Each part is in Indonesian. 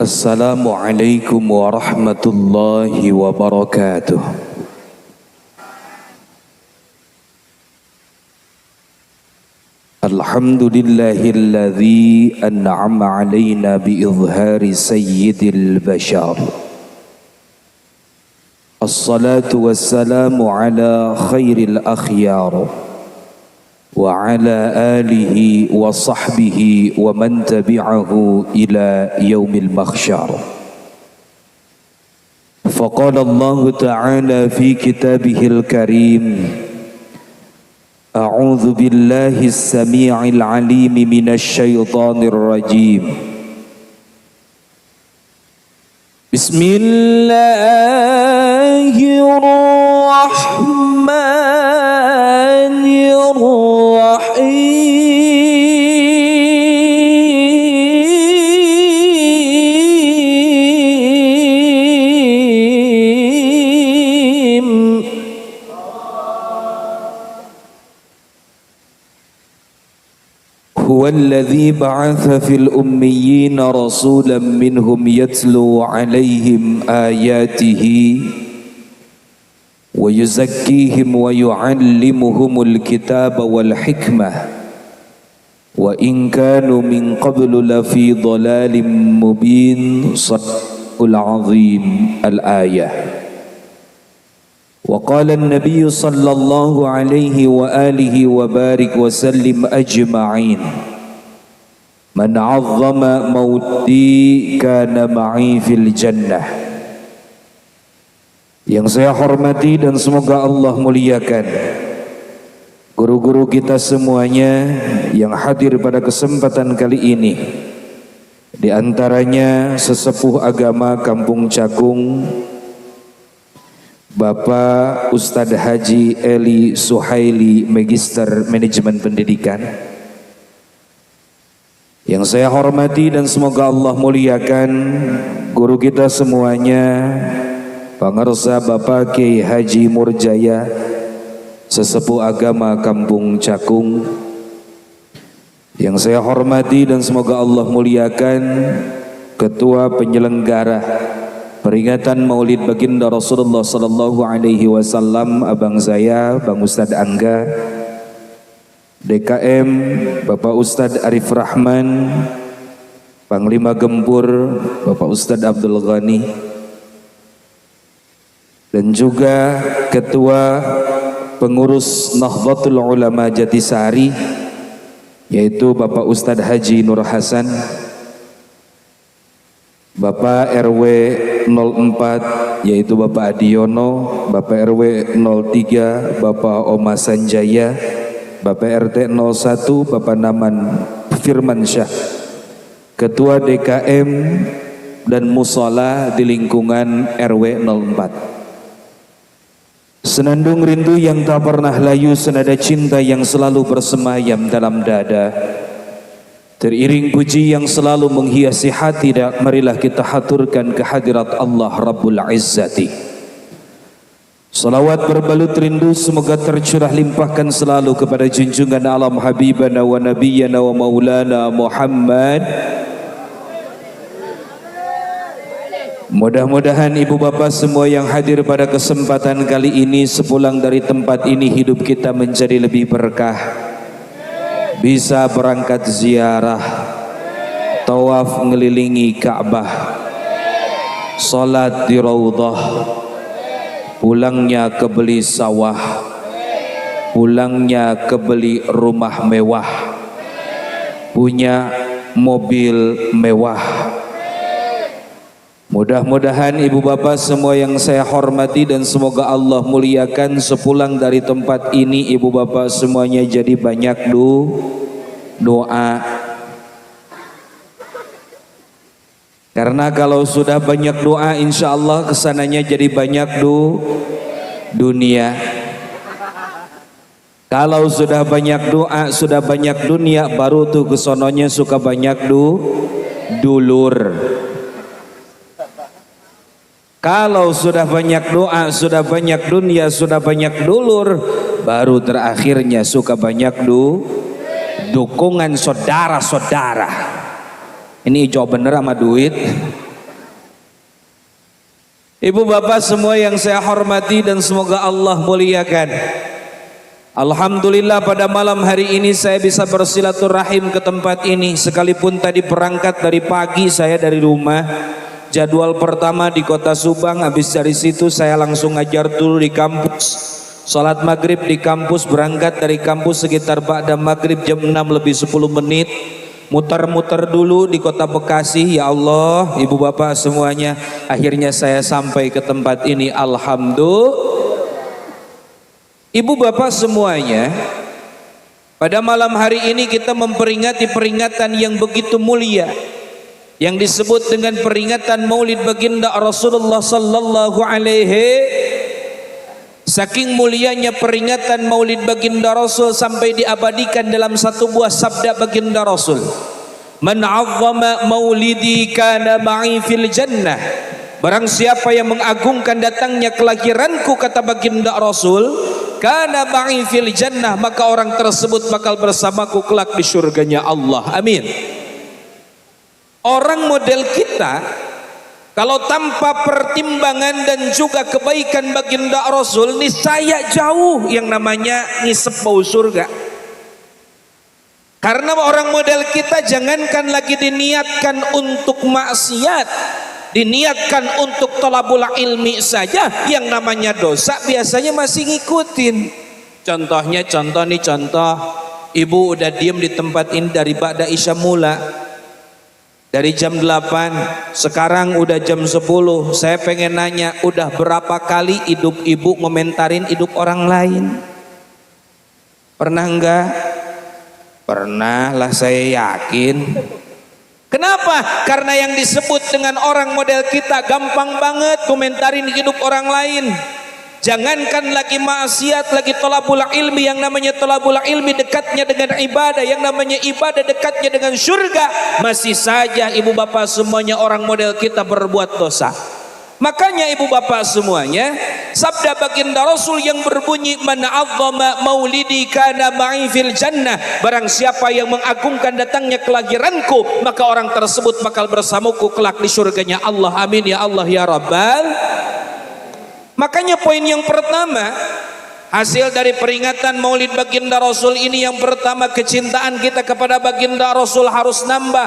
Assalamualaikum warahmatullahi wabarakatuh. Alhamdulillahilladzi an'ama alaina biizhari sayyidil bashar. Assalatu wassalamu ala khairil akhyar wa ala alihi wa sahbihi wa man tabi'ahu ila yaumil makhsyar. Faqala Allah ta'ala fi kitabihil karim, A'udzu billahi as-sami'il 'alim minasy syaithanir rajim. Bismillahirrahmanirrahim. Huwallazi ba'atha fil ummiyina rasulan minhum yatlu 'alaihim ayatihi wa yuzakkihim wa yu'allimuhumul kitaba wal hikmah wa in kanu min qablu lafi dhalalin mubin. Shadaqul 'azim. Al-ayah. Wa qala an-nabiy sallallahu alaihi wa alihi wa barik wa sallim ajma'in, man 'azzama mauti kana ma'i fil jannah. Yang saya hormati dan semoga Allah muliakan guru-guru kita semuanya yang hadir pada kesempatan kali ini, di antaranya sesepuh agama Kampung Cakung Bapak Ustadz Haji Eli Suhaili, Magister Manajemen Pendidikan, yang saya hormati dan semoga Allah muliakan guru kita semuanya, pangarsa Bapak Kiai Haji Murjaya, sesepuh agama Kampung Cakung, yang saya hormati dan semoga Allah muliakan Ketua Penyelenggara peringatan Maulid Baginda Rasulullah sallallahu alaihi wasallam, abang saya Bang Ustadz Angga, DKM Bapak Ustadz Arif Rahman, Panglima Gempur Bapak Ustadz Abdul Ghani, dan juga Ketua Pengurus Nahdlatul Ulama Jatisari yaitu Bapak Ustadz Haji Nur Hasan, Bapak RW 04 yaitu Bapak Adiono, Bapak RW 03 Bapak Oma Sanjaya, Bapak RT 01 Bapak Naman Firman Syah, Ketua DKM dan Mushola di lingkungan RW 04. Senandung rindu yang tak pernah layu, senada cinta yang selalu bersemayam dalam dada, teriring puji yang selalu menghiasi hati, dan marilah kita haturkan kehadirat Allah Rabbul Izzati. Salawat berbalut rindu semoga tercurah limpahkan selalu kepada junjungan alam Habibana wa Nabiyyana wa Maulana Muhammad. Mudah-mudahan ibu bapak semua yang hadir pada kesempatan kali ini, sepulang dari tempat ini hidup kita menjadi lebih berkah, bisa berangkat ziarah, tawaf ngelilingi Ka'bah, salat di Raudhah, pulangnya ke beli sawah, pulangnya ke beli rumah mewah, punya mobil mewah. Mudah-mudahan ibu bapak semua yang saya hormati dan semoga Allah muliakan, sepulang dari tempat ini ibu bapak semuanya jadi banyak doa. Karena kalau sudah banyak doa, insya Allah kesananya jadi banyak dunia. Kalau sudah banyak doa, sudah banyak dunia, baru tuh kesononya suka banyak dulur. Kalau sudah banyak doa, sudah banyak dunia, sudah banyak dulur, baru terakhirnya suka banyak dukungan saudara-saudara. Ini jawab bener sama duit. Ibu bapak semua yang saya hormati dan semoga Allah muliakan. Alhamdulillah pada malam hari ini saya bisa bersilaturahim ke tempat ini. Sekalipun tadi berangkat dari pagi saya dari rumah. Jadwal pertama di kota Subang, habis dari situ saya langsung ngajar dulu di kampus. Salat maghrib di kampus, berangkat dari kampus sekitar ba'da maghrib jam 6 lebih 10 menit. Muter-muter dulu di kota Bekasi. Ya Allah, ibu bapak semuanya, akhirnya saya sampai ke tempat ini. Alhamdulillah. Ibu bapak semuanya, pada malam hari ini kita memperingati peringatan yang begitu mulia, yang disebut dengan peringatan Maulid Baginda Rasulullah sallallahu alaihi. Saking mulianya peringatan Maulid Baginda Rasul sampai diabadikan dalam satu buah sabda Baginda Rasul. Man 'azzama maulidi kana ma'i fil jannah. Barang siapa yang mengagungkan datangnya kelahiranku, kata Baginda Rasul, kana ma'i fil jannah, maka orang tersebut bakal bersamaku kelak di surganya Allah. Amin. Orang model kita kalau tanpa pertimbangan dan juga kebaikan Baginda Rasul, niscaya jauh yang namanya ngisep bau surga. Karena orang model kita jangankan lagi diniatkan untuk maksiat, diniatkan untuk thalabul ilmi saja, yang namanya dosa biasanya masih ngikutin. Contoh, ibu udah diem di tempat ini dari ba'da isya mula. Dari jam 8, sekarang udah jam 10. Saya pengen nanya, udah berapa kali hidup ibu ngomentarin hidup orang lain? Pernah enggak? Pernah lah, saya yakin. Kenapa? Karena yang disebut dengan orang model kita gampang banget komentarin hidup orang lain. Jangankan lagi maksiat, lagi thalabul ilmi. Yang namanya thalabul ilmi dekatnya dengan ibadah, yang namanya ibadah dekatnya dengan surga. Masih saja ibu bapak semuanya orang model kita berbuat dosa. Makanya ibu bapak semuanya, sabda Baginda Rasul yang berbunyi, man 'azzama maulidi kana ma'i fil jannah. Barang siapa yang mengagungkan datangnya kelahiranku, maka orang tersebut bakal bersamaku kelak di surganya Allah. Amin ya Allah ya Rabbal. Makanya poin yang pertama, hasil dari peringatan Maulid Baginda Rasul ini, yang pertama, kecintaan kita kepada Baginda Rasul harus nambah.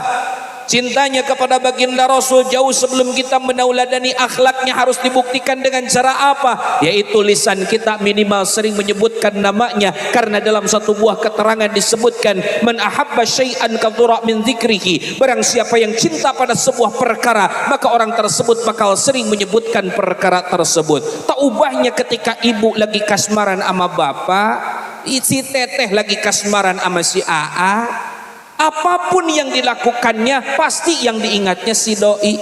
Cintanya kepada Baginda Rasul jauh sebelum kita menauladani akhlaknya harus dibuktikan dengan cara apa? Yaitu lisan kita minimal sering menyebutkan namanya. Karena dalam satu buah keterangan disebutkan, man ahabba syai'an kathura min dzikrihi. Barang siapa yang cinta pada sebuah perkara, maka orang tersebut bakal sering menyebutkan perkara tersebut. Tak ubahnya ketika ibu lagi kasmaran sama bapak, si teteh lagi kasmaran sama si AA, apapun yang dilakukannya pasti yang diingatnya si doi.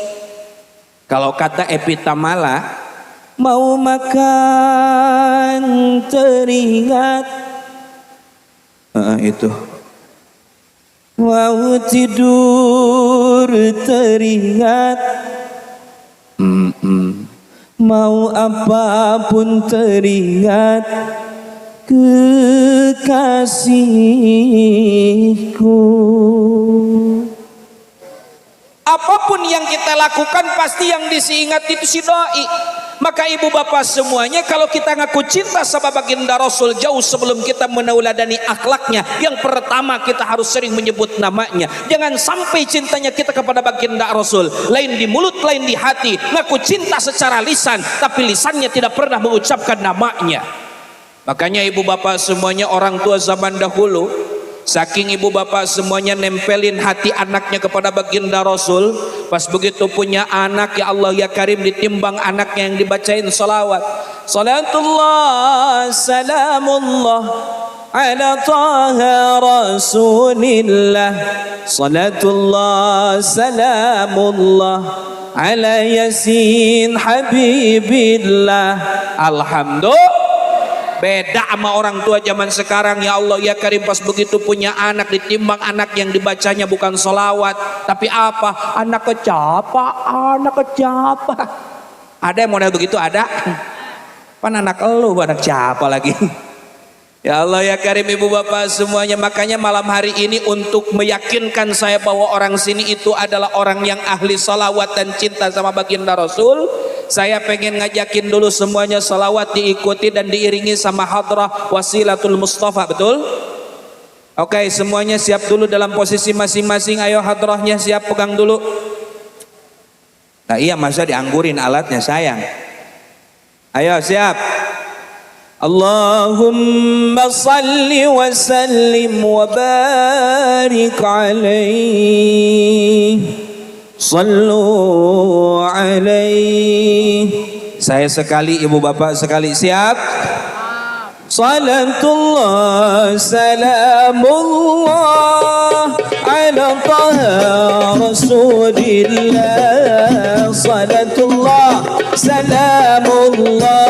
Kalau kata Epitamala, mau makan teringat, itu mau tidur teringat, mau apapun teringat kekasihku. Apapun yang kita lakukan pasti yang diingat itu si doi. Maka ibu bapak semuanya, kalau kita ngaku cinta sama Baginda Rasul jauh sebelum kita menauladani akhlaknya, yang pertama kita harus sering menyebut namanya. Jangan sampai cintanya kita kepada Baginda Rasul lain di mulut, lain di hati. Ngaku cinta secara lisan, tapi lisannya tidak pernah mengucapkan namanya. Makanya ibu bapak semuanya, orang tua zaman dahulu, saking ibu bapak semuanya nempelin hati anaknya kepada Baginda Rasul, pas begitu punya anak, ya Allah ya Karim, ditimbang anaknya yang dibacain salawat. Salatullah salamullah ala taha rasulillah. Salatullah salamullah ala yasin habibillah. Alhamdulillah. Beda sama orang tua zaman sekarang, ya Allah ya Karim, pas begitu punya anak ditimbang anak yang dibacanya bukan sholawat, tapi apa? Anak kecapa, anak kecapa. Ada yang model begitu? Ada? Pan anak elu, anak siapa lagi? Ya Allah ya Karim, ibu bapak semuanya, makanya malam hari ini untuk meyakinkan saya bahwa orang sini itu adalah orang yang ahli sholawat dan cinta sama Baginda Rasul, Saya pengen ngajakin dulu semuanya salawat diikuti dan diiringi sama hadrah wasilatul Mustafa, betul? Oke, semuanya siap dulu dalam posisi masing-masing. Ayo hadrahnya siap, pegang dulu. Nah iya, masa dianggurin alatnya, sayang. Ayo siap. Allahumma salli wa sallim wa barik alaihi. Sallu alaihi. Saya sekali, ibu bapak sekali, siap? Salatullah salamullah ala taha rasulillah. Salatullah salamullah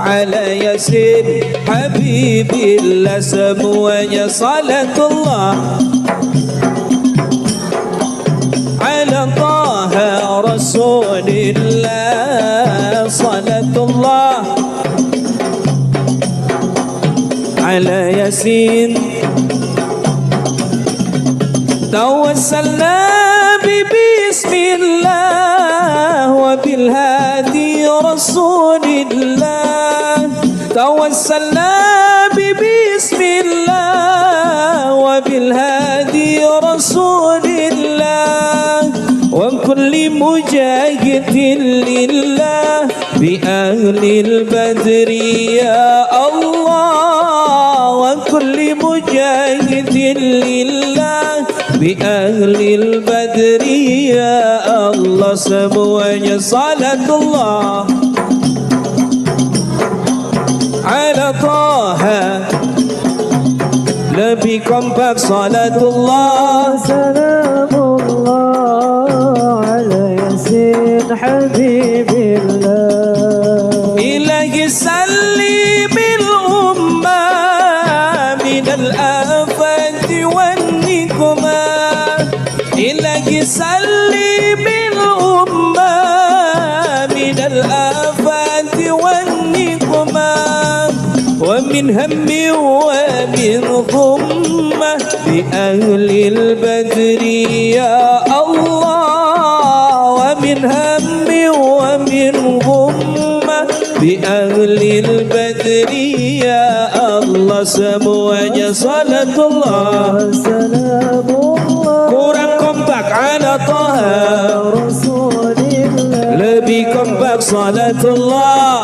ala yasin habibillah. Semuanya salatullah ala taha rasulillah. Salatullah ala yasin. Tawassalna bismillah wa bil hadi rasulillah. Tawassalna bismillah wa bil hadi rasulillah. Wa kulli mujahidin lillah bi ahlil badri ya Allah. Wa kulli mujahidin lillah bi ahlil badri ya Allah. Semuanya salatullah ala taha. Lebih kompak salatullah salamullah ala yasin habibillah. Ilahi salli bil ummah min al-afati wan nikmah. Ilahi salli bil ummah min al-afati wan nikmah. Wa min hammi wa min ghummah bi ahlil badri ya Allah. Wa min hammi wa min ghummah bi ahlil badri ya Allah. Semuanya salatullah salamullah. Kurang kompak ala taha rasulillah. Lebih kompak salatullah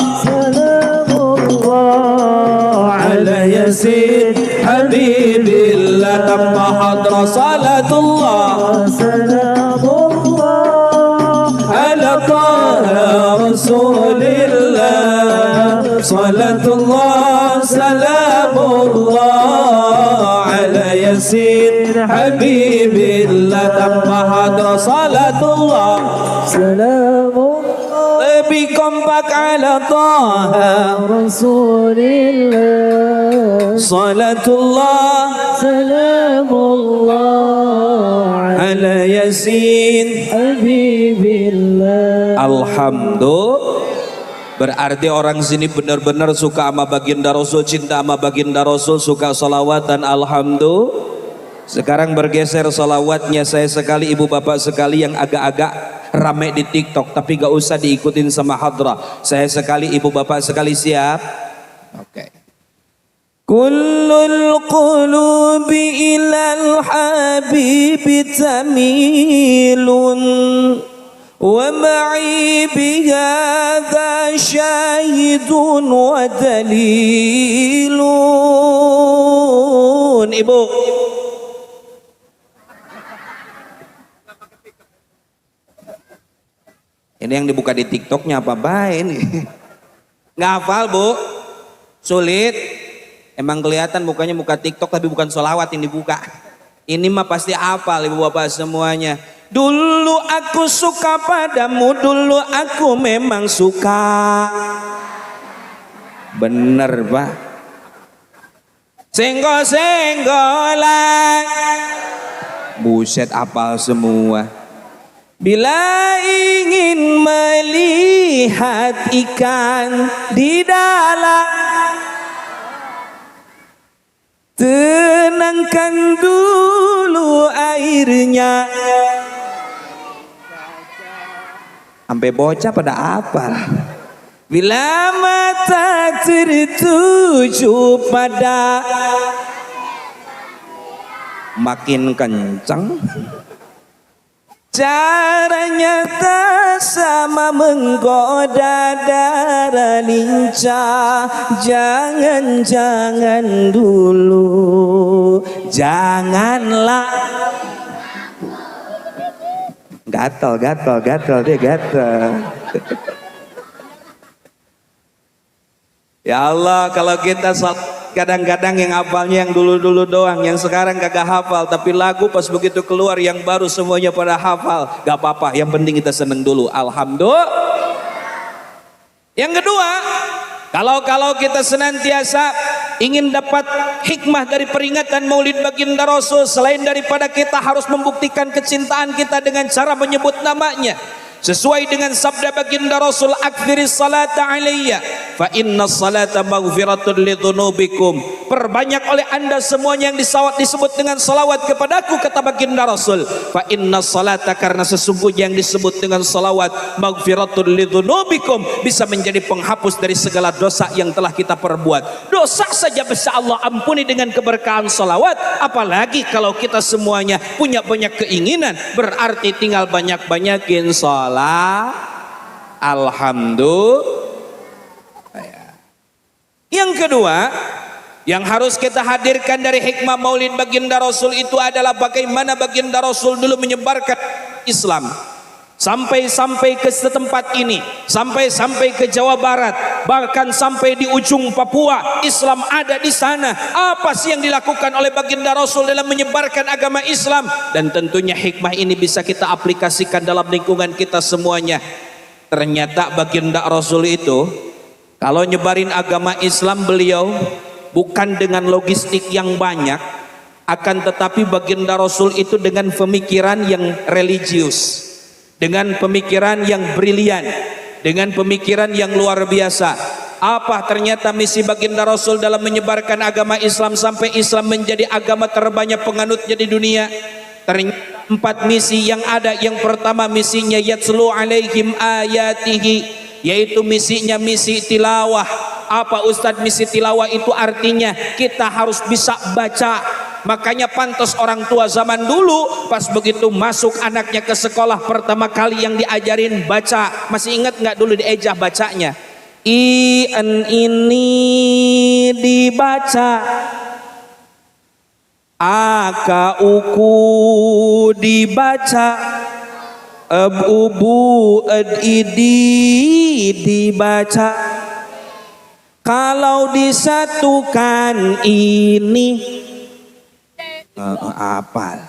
ala yasin habibillah. Tambah hadra salatullah salamullah ala taha rasulillah. Salatullah salamullah ala yasin habibillah. Tambah hadra salatullah salamullah. Lebih kompak ala taha rasulillah. Salatullah salamullah ala yasin habibillah. Alhamdulillah. Berarti orang sini benar-benar suka sama baginda Rasul, cinta sama baginda Rasul, suka salawat dan alhamdulillah. Sekarang bergeser salawatnya. Saya sekali, ibu bapak sekali yang agak-agak rame di TikTok, tapi gak usah diikutin sama hadrah. Saya sekali, ibu bapak sekali, siap? Oke. Kullul qulubi ilal habibi tamilun wa ma'i bihadha syahidun wa dalilun. Ibu, ini yang dibuka di TikToknya apa baik ini? Nggak hafal bu? Sulit? Emang kelihatan mukanya muka TikTok tapi bukan sholawat yang dibuka. Ini mah pasti hafal ibu bapak semuanya. Dulu aku suka padamu, dulu aku memang suka. Bener pak. Senggol-senggolan. Buset, hafal semua. Bila ingin melihat ikan di dalam, tenangkan dulu airnya. Sampai bocah pada apa? Bila mata tertuju pada makin kencang, caranya tak sama menggoda darah lincah. Jangan dulu, janganlah. Gatel dia gatel. Ya Allah, kalau kita kadang-kadang yang hafalnya yang dulu-dulu doang, yang sekarang kagak hafal, tapi lagu pas begitu keluar yang baru semuanya pada hafal, gak apa-apa, yang penting kita seneng dulu, alhamdulillah. Yang kedua, kalau kita senantiasa ingin dapat hikmah dari peringatan Maulid Baginda Rasul, selain daripada kita harus membuktikan kecintaan kita dengan cara menyebut namanya, sesuai dengan sabda Baginda Rasul, aktsiris salata alayya fa inna salata maghfiratun lidzunubikum. Perbanyak oleh anda semuanya yang disebut dengan salawat kepadaku, kata Baginda Rasul. Fa inna salata, karena sesungguhnya yang disebut dengan salawat maghfiratun lidzunubikum, bisa menjadi penghapus dari segala dosa yang telah kita perbuat. Dosa saja bisa Allah ampuni dengan keberkahan salawat, apalagi kalau kita semuanya punya banyak keinginan, berarti tinggal banyak-banyakin salat. Alhamdulillah. Yang kedua yang harus kita hadirkan dari hikmah Maulid Baginda Rasul itu adalah bagaimana Baginda Rasul dulu menyebarkan Islam sampai ke setempat ini, sampai ke Jawa Barat, bahkan sampai di ujung Papua. Islam ada di sana. Apa sih yang dilakukan oleh Baginda Rasul dalam menyebarkan agama Islam? Dan tentunya hikmah ini bisa kita aplikasikan dalam lingkungan kita semuanya. Ternyata Baginda Rasul itu kalau nyebarin agama Islam, beliau bukan dengan logistik yang banyak, akan tetapi Baginda Rasul itu dengan pemikiran yang religius, dengan pemikiran yang brilian, dengan pemikiran yang luar biasa. Apa ternyata misi Baginda Rasul dalam menyebarkan agama Islam sampai Islam menjadi agama terbanyak penganutnya di dunia? Ternyata 4 misi yang ada. Yang pertama misinya yatslu alaihim ayatihi, yaitu misinya misi tilawah. Apa Ustadz misi tilawah itu? Artinya kita harus bisa baca. Makanya pantas orang tua zaman dulu pas begitu masuk anaknya ke sekolah, pertama kali yang diajarin baca. Masih ingat nggak dulu diejah bacanya? Ini dibaca, uku dibaca, ubu idi dibaca. Kalau disatukan ini apal.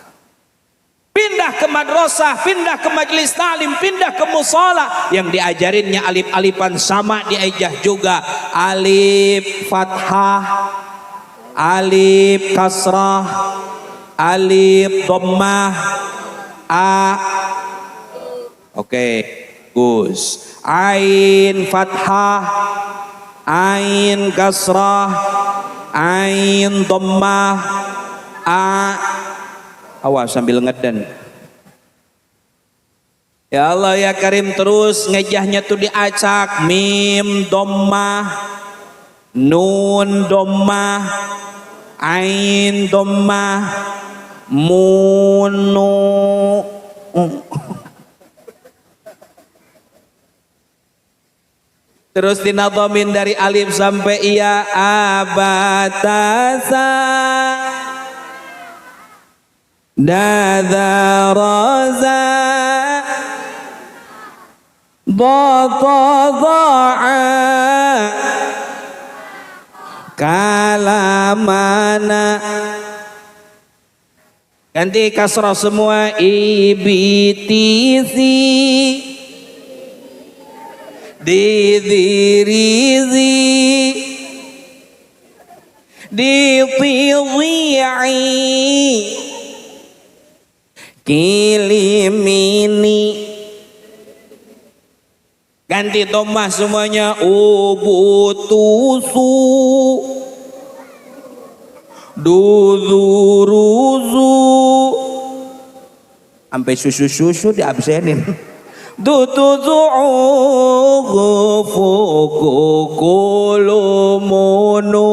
Pindah ke madrasah, pindah ke majelis talim, pindah ke musola, yang diajarinnya alif-alifan sama diajah juga. Alif fathah, alif kasrah, alif dhammah, oke, Gus. Ain fathah, ain kasrah, ain dhammah, awas sambil ngeden. Ya Allah ya Karim, terus ngejahnya tuh diacak. Mim dhammah, nun dhammah, ain dhammah, munu. Terus dinadhamin dari alif sampai iya. Abatasa dadaraza dhatadha'a kalamana. Ganti kasrah semua. Ibtisi didirizi ditidhi'i kilimini. Ganti dhammah semuanya. Ubutusu duzuruzu, sampai susu-susu diabsenin. dutuzu'u fukukulumunu.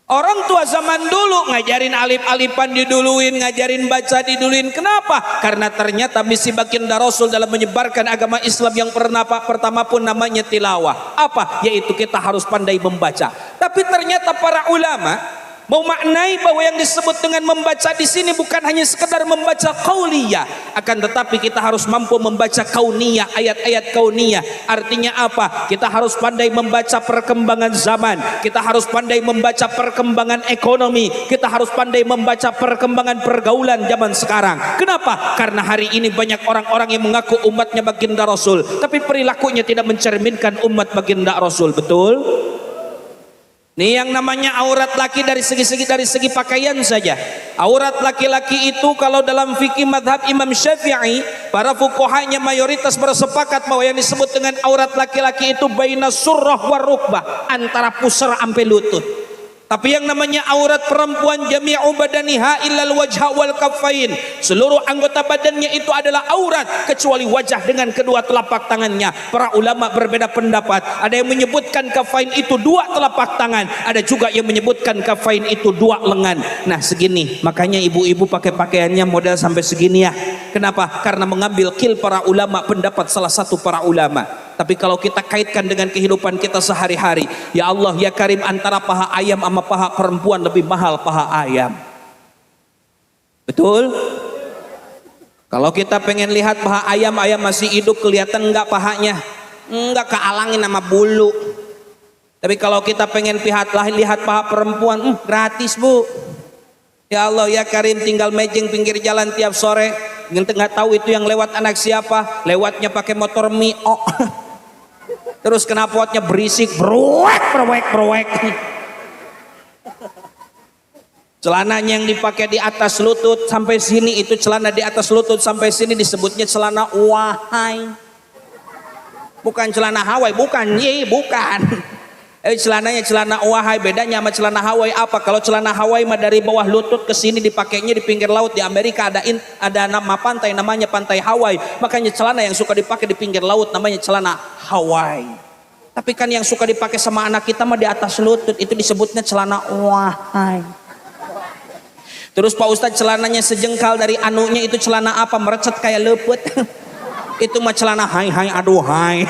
Orang tua zaman dulu ngajarin alif-alifan diduluin, ngajarin baca diduluin. Kenapa? Karena ternyata misi baginda Rasul dalam menyebarkan agama Islam yang pertama pun namanya tilawah. Apa? Yaitu kita harus pandai membaca. Tapi ternyata para ulama mau maknai bahwa yang disebut dengan membaca di sini bukan hanya sekedar membaca qauliyah, akan tetapi kita harus mampu membaca kauniyah, ayat-ayat kauniyah. Artinya apa? Kita harus pandai membaca perkembangan zaman, kita harus pandai membaca perkembangan ekonomi, kita harus pandai membaca perkembangan pergaulan zaman sekarang. Kenapa? Karena hari ini banyak orang-orang yang mengaku umatnya baginda Rasul, tapi perilakunya tidak mencerminkan umat baginda Rasul. Betul? Ini yang namanya aurat laki dari segi pakaian saja. Aurat laki-laki itu kalau dalam fikih madhab Imam Syafi'i, para fuqahanya mayoritas bersepakat bahwa yang disebut dengan aurat laki-laki itu baina surrah wa rukbah, antara pusar sampai lutut. Tapi yang namanya aurat perempuan jami'u badaniha illal wajha wal kaffain, seluruh anggota badannya itu adalah aurat kecuali wajah dengan kedua telapak tangannya. Para ulama berbeda pendapat. Ada yang menyebutkan kaffain itu dua telapak tangan, ada juga yang menyebutkan kaffain itu dua lengan. Nah segini, makanya ibu-ibu pakai pakaiannya model sampai segini ya. Kenapa? Karena mengambil qil para ulama, pendapat salah satu para ulama. Tapi kalau kita kaitkan dengan kehidupan kita sehari-hari, ya Allah ya Karim, antara paha ayam sama paha perempuan lebih mahal paha ayam. Betul? Kalau kita pengen lihat paha ayam, ayam masih hidup, kelihatan enggak pahanya? Enggak, kealangin sama bulu. Tapi kalau kita pengen lihat paha perempuan, gratis bu. Ya Allah ya Karim, tinggal mejeng pinggir jalan tiap sore, nggak tahu itu yang lewat anak siapa, lewatnya pakai motor Mio. Terus knalpotnya berisik, berwek. Celananya yang dipakai di atas lutut sampai sini, itu celana di atas lutut sampai sini disebutnya celana wahai. Bukan celana Hawaii, bukan. Celananya celana wahai. Bedanya sama celana Hawaii apa? Kalau celana Hawaii mah dari bawah lutut ke sini dipakainya di pinggir laut. Di Amerika ada nama pantai namanya pantai Hawaii. Makanya celana yang suka dipakai di pinggir laut namanya celana Hawaii. Tapi kan yang suka dipakai sama anak kita mah di atas lutut, itu disebutnya celana wahai. Terus Pak Ustadz, celananya sejengkal dari anunya itu celana apa? Merecet kayak leput. Itu mah celana hai aduh hai.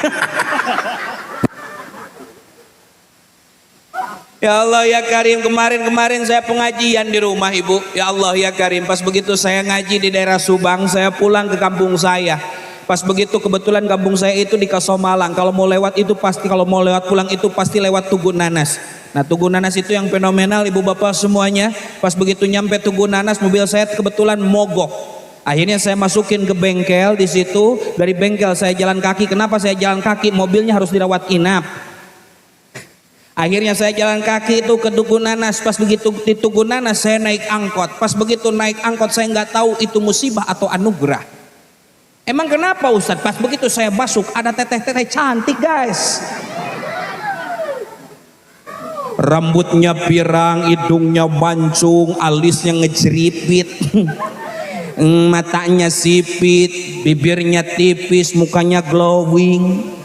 Ya Allah ya Karim, kemarin saya pengajian di rumah ibu. Ya Allah ya Karim, pas begitu saya ngaji di daerah Subang, saya pulang ke kampung saya. Pas begitu kebetulan kampung saya itu di Kasomalang. Kalau mau lewat pulang itu pasti lewat Tugu Nanas. Nah Tugu Nanas itu yang fenomenal ibu bapak semuanya. Pas begitu nyampe Tugu Nanas, mobil saya kebetulan mogok. Akhirnya saya masukin ke bengkel di situ. Dari bengkel saya jalan kaki. Kenapa saya jalan kaki? Mobilnya harus dirawat inap. Akhirnya saya jalan kaki itu ke Tugu Nanas. Pas begitu di Tugu Nanas saya naik angkot. Pas begitu naik angkot saya nggak tahu itu musibah atau anugerah. Emang kenapa Ustadz? Pas begitu saya masuk ada teteh-teteh cantik guys. Rambutnya pirang, hidungnya mancung, alisnya ngejeripit. Matanya sipit, bibirnya tipis, mukanya glowing.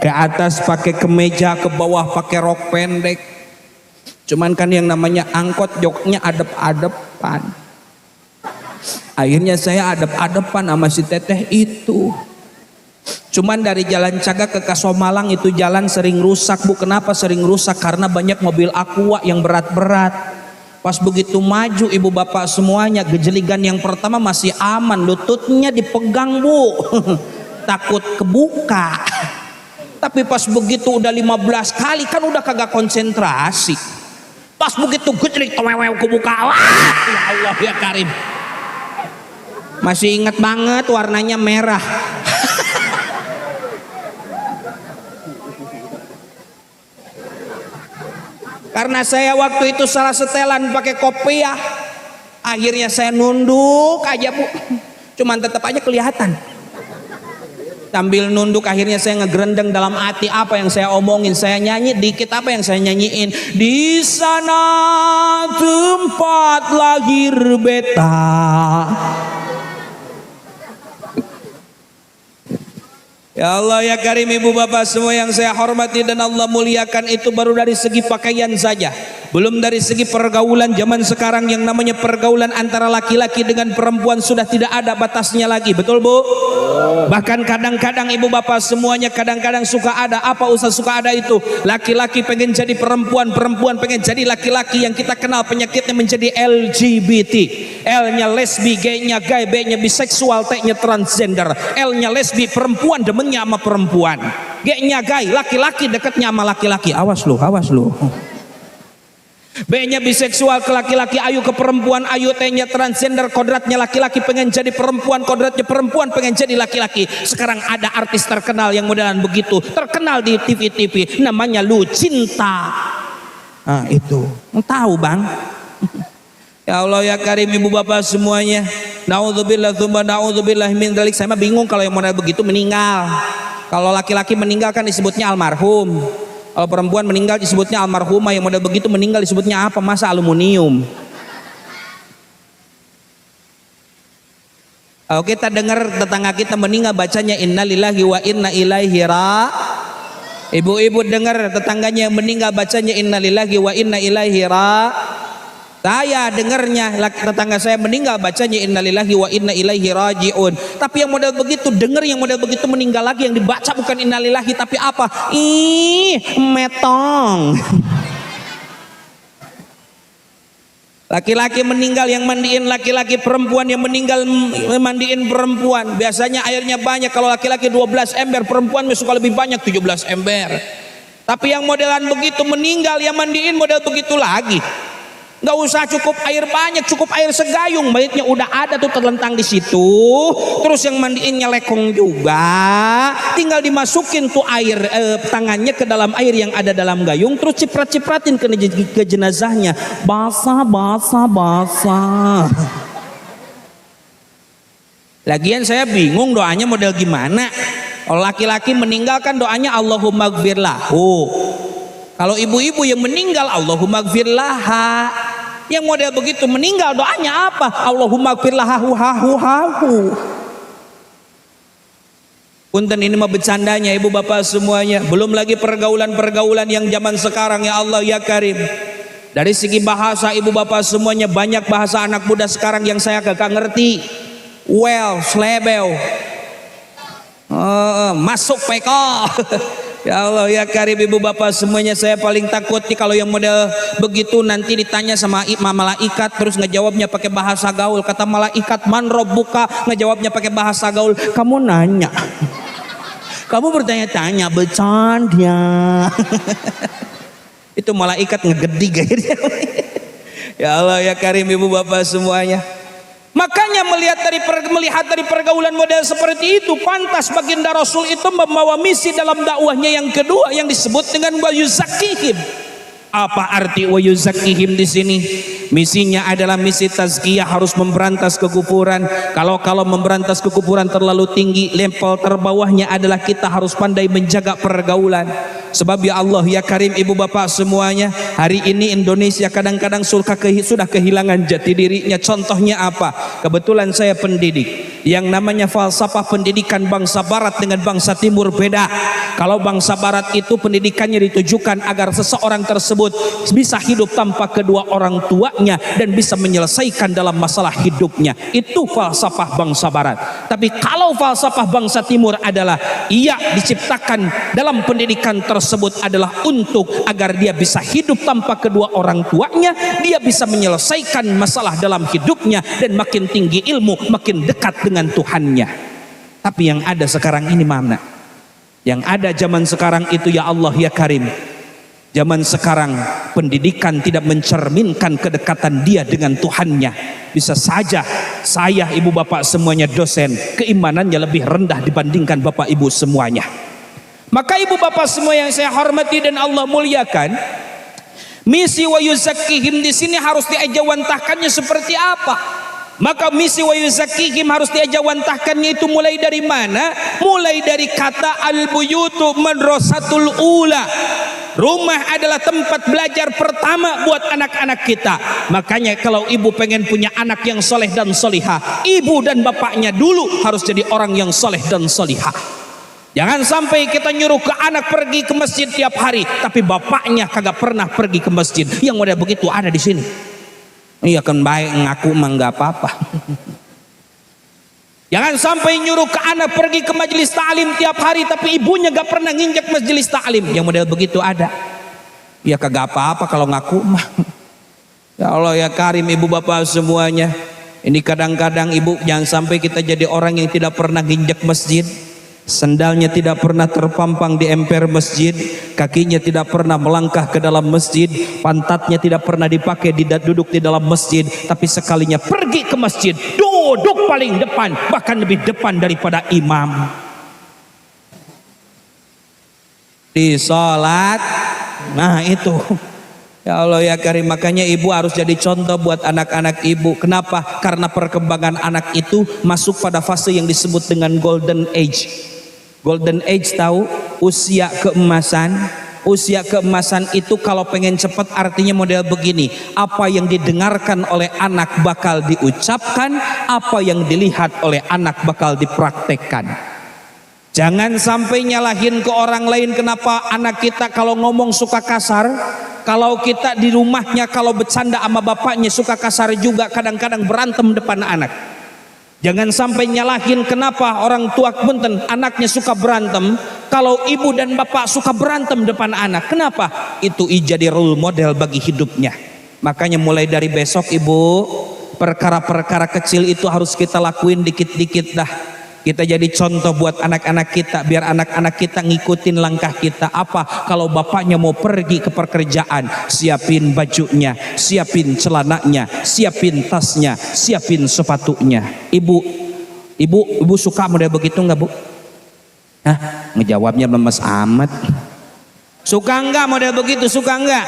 Ke atas pakai kemeja, ke bawah pakai rok pendek. Cuman kan yang namanya angkot joknya adep-adepan. Akhirnya saya adep-adepan sama si teteh itu. Cuman dari Jalan Cagak ke Kasomalang itu jalan sering rusak bu. Kenapa sering rusak? Karena banyak mobil Aqua yang berat-berat. Pas begitu maju ibu bapak semuanya, gejeligan yang pertama masih aman, lututnya dipegang bu. Takut kebuka. Tapi pas begitu udah 15 kali kan udah kagak konsentrasi. Pas begitu gejlik tewewew kebuka. Wah, ya Allah ya Karim. Masih ingat banget warnanya merah. Karena saya waktu itu salah setelan pakai kopiah. Akhirnya saya nunduk aja bu. Cuman tetap aja kelihatan. Sambil nunduk akhirnya saya ngegerendeng dalam hati apa yang saya omongin. Saya nyanyi dikit apa yang saya nyanyiin. Di sana tempat lahir beta. Ya Allah ya Karim, ibu bapak semua yang saya hormati dan Allah muliakan, itu baru dari segi pakaian saja, belum dari segi pergaulan. Zaman sekarang yang namanya pergaulan antara laki-laki dengan perempuan sudah tidak ada batasnya lagi, betul Bu? Bahkan kadang-kadang ibu bapak semuanya kadang-kadang suka ada, apa usah suka ada itu, laki-laki pengen jadi perempuan, perempuan pengen jadi laki-laki. Yang kita kenal penyakitnya menjadi LGBT. L-nya lesbi, G-nya gay, B-nya biseksual, T-nya transgender. L-nya lesbi, perempuan demennya sama perempuan. G-nya gay, laki-laki dekatnya sama laki-laki. Awas lu, awas lu. B-nya biseksual ke laki-laki, ayu ke perempuan, ayu. T-nya transgender, kodratnya laki-laki pengen jadi perempuan, kodratnya perempuan pengen jadi laki-laki. Sekarang ada artis terkenal yang modelan begitu, terkenal di TV-TV, namanya Lucinta. Nah itu, tahu bang? Ya Allah ya Karim, ibu bapak semuanya, naudzubillah tsumma naudzubillah min dzalik. Saya mah bingung kalau yang model begitu meninggal. Kalau laki-laki meninggal kan disebutnya almarhum, kalau perempuan meninggal disebutnya almarhumah. Yang model begitu meninggal disebutnya apa? Masa aluminium. Kalau kita dengar tetangga kita meninggal bacanya innalillahi wa inna ilaihi raji'un. Ibu-ibu dengar tetangganya yang meninggal bacanya innalillahi wa inna ilaihi raji'un. Saya dengarnya tetangga saya meninggal bacanya innalillahi wa inna ilaihi raji'un. Tapi yang model begitu, dengar yang model begitu meninggal lagi, yang dibaca bukan innalillahi tapi apa? Metong. Laki-laki meninggal yang mandiin laki-laki, perempuan yang meninggal mandiin perempuan. Biasanya airnya banyak, kalau laki-laki 12 ember, perempuan suka lebih banyak 17 ember. Tapi yang modelan begitu meninggal yang mandiin model begitu lagi. Nggak usah cukup air banyak, cukup air segayung, mayatnya udah ada tuh terlentang di situ. Terus yang mandiinnya lekong juga, tinggal dimasukin tuh air tangannya ke dalam air yang ada dalam gayung, terus ciprat-cipratin ke jenazahnya, basah. Lagian saya bingung doanya model gimana. Kalau laki-laki meninggal kan doanya Allahumma gfir lahu. Kalau ibu-ibu yang meninggal Allahumma gfir laha. Yang model begitu meninggal doanya apa? Allahumma gfir lahu. Punten, ini mah bercandanya ibu bapak semuanya. Belum lagi pergaulan-pergaulan yang zaman sekarang, ya Allah ya Karim. Dari segi bahasa ibu bapak semuanya, banyak bahasa anak muda sekarang yang saya gak ngerti. Well, slebel, masuk peko. Ya Allah ya Karim, ibu bapak semuanya, saya paling takut nih kalau yang model begitu nanti ditanya sama malaikat terus ngejawabnya pakai bahasa gaul. Kata malaikat, man robbuka, ngejawabnya pakai bahasa gaul. Kamu nanya, kamu bertanya-tanya, bercanda. Itu malaikat ngegedi gayanya. Ya Allah ya Karim, ibu bapak semuanya. Makanya melihat dari pergaulan model seperti itu, pantas baginda Rasul itu membawa misi dalam dakwahnya yang kedua yang disebut dengan wa yuzakkihim. Apa arti wa yuzakkihim di sini? Misinya adalah misi tazkiyah, harus memberantas kekufuran. Kalau memberantas kekufuran terlalu tinggi, level terbawahnya adalah kita harus pandai menjaga pergaulan. Sebab ya Allah ya Karim, ibu bapak semuanya, hari ini Indonesia kadang-kadang sudah kehilangan jati dirinya. Contohnya apa? Kebetulan saya pendidik. Yang namanya falsafah pendidikan bangsa barat dengan bangsa timur beda. Kalau bangsa barat itu pendidikannya ditujukan agar seseorang tersebut bisa hidup tanpa kedua orang tuanya dan bisa menyelesaikan dalam masalah hidupnya. Itu falsafah bangsa barat. Tapi kalau falsafah bangsa timur adalah ia diciptakan dalam pendidikan tersebut adalah untuk agar dia bisa hidup tanpa kedua orang tuanya, dia bisa menyelesaikan masalah dalam hidupnya dan makin tinggi ilmu, makin dekat dengan Tuhannya. Tapi yang ada sekarang ini mana? Yang ada zaman sekarang itu ya Allah ya Karim, zaman sekarang pendidikan tidak mencerminkan kedekatan dia dengan Tuhannya. Bisa saja saya ibu bapak semuanya dosen, keimanannya lebih rendah dibandingkan bapak ibu semuanya. Maka ibu bapak semua yang saya hormati dan Allah muliakan, misi wa yuzakkihim di sini harus diajawantahkannya seperti apa? Maka misi wa yuzakkihim harus diajawantahkannya itu mulai dari mana? Mulai dari kata al-buyutu madrasatul ula. Rumah adalah tempat belajar pertama buat anak-anak kita. Makanya kalau ibu pengen punya anak yang soleh dan solihah, ibu dan bapaknya dulu harus jadi orang yang soleh dan solihah. Jangan sampai kita nyuruh ke anak pergi ke masjid tiap hari, tapi bapaknya kagak pernah pergi ke masjid. Yang model begitu ada di sini. Iya kan baik ngaku mah nggak apa-apa. Jangan sampai nyuruh ke anak pergi ke majelis ta'lim tiap hari, tapi ibunya gak pernah nginjak majelis ta'lim. Yang model begitu ada. Ya kagak apa-apa kalau ngaku mah. Ya Allah ya Karim, ibu bapak semuanya. Ini kadang-kadang ibu jangan sampai kita jadi orang yang tidak pernah nginjak masjid. Sendalnya tidak pernah terpampang di emper masjid, kakinya tidak pernah melangkah ke dalam masjid, pantatnya tidak pernah dipakai duduk di dalam masjid, tapi sekalinya pergi ke masjid duduk paling depan, bahkan lebih depan daripada imam di sholat. Nah itu, ya Allah ya Karim, makanya ibu harus jadi contoh buat anak-anak ibu. Kenapa? Karena perkembangan anak itu masuk pada fase yang disebut dengan golden age. Golden age tahu? Usia keemasan. Usia keemasan itu kalau pengen cepat artinya model begini. Apa yang didengarkan oleh anak bakal diucapkan, apa yang dilihat oleh anak bakal dipraktekkan. Jangan sampai nyalahin ke orang lain. Kenapa anak kita kalau ngomong suka kasar, kalau kita di rumahnya kalau bercanda sama bapaknya suka kasar juga, kadang-kadang berantem depan anak. Jangan sampai nyalahin kenapa orang tua punten anaknya suka berantem, kalau ibu dan bapak suka berantem depan anak. Kenapa? Itu jadi role model bagi hidupnya. Makanya mulai dari besok ibu, perkara-perkara kecil itu harus kita lakuin dikit-dikit dah. Kita jadi contoh buat anak-anak kita, biar anak-anak kita ngikutin langkah kita. Apa? Kalau bapaknya mau pergi ke pekerjaan, siapin bajunya, siapin celananya, siapin tasnya, siapin sepatunya. Ibu suka model begitu nggak bu? Hah? Ngejawabnya lemes amat. Suka nggak model begitu? Suka nggak?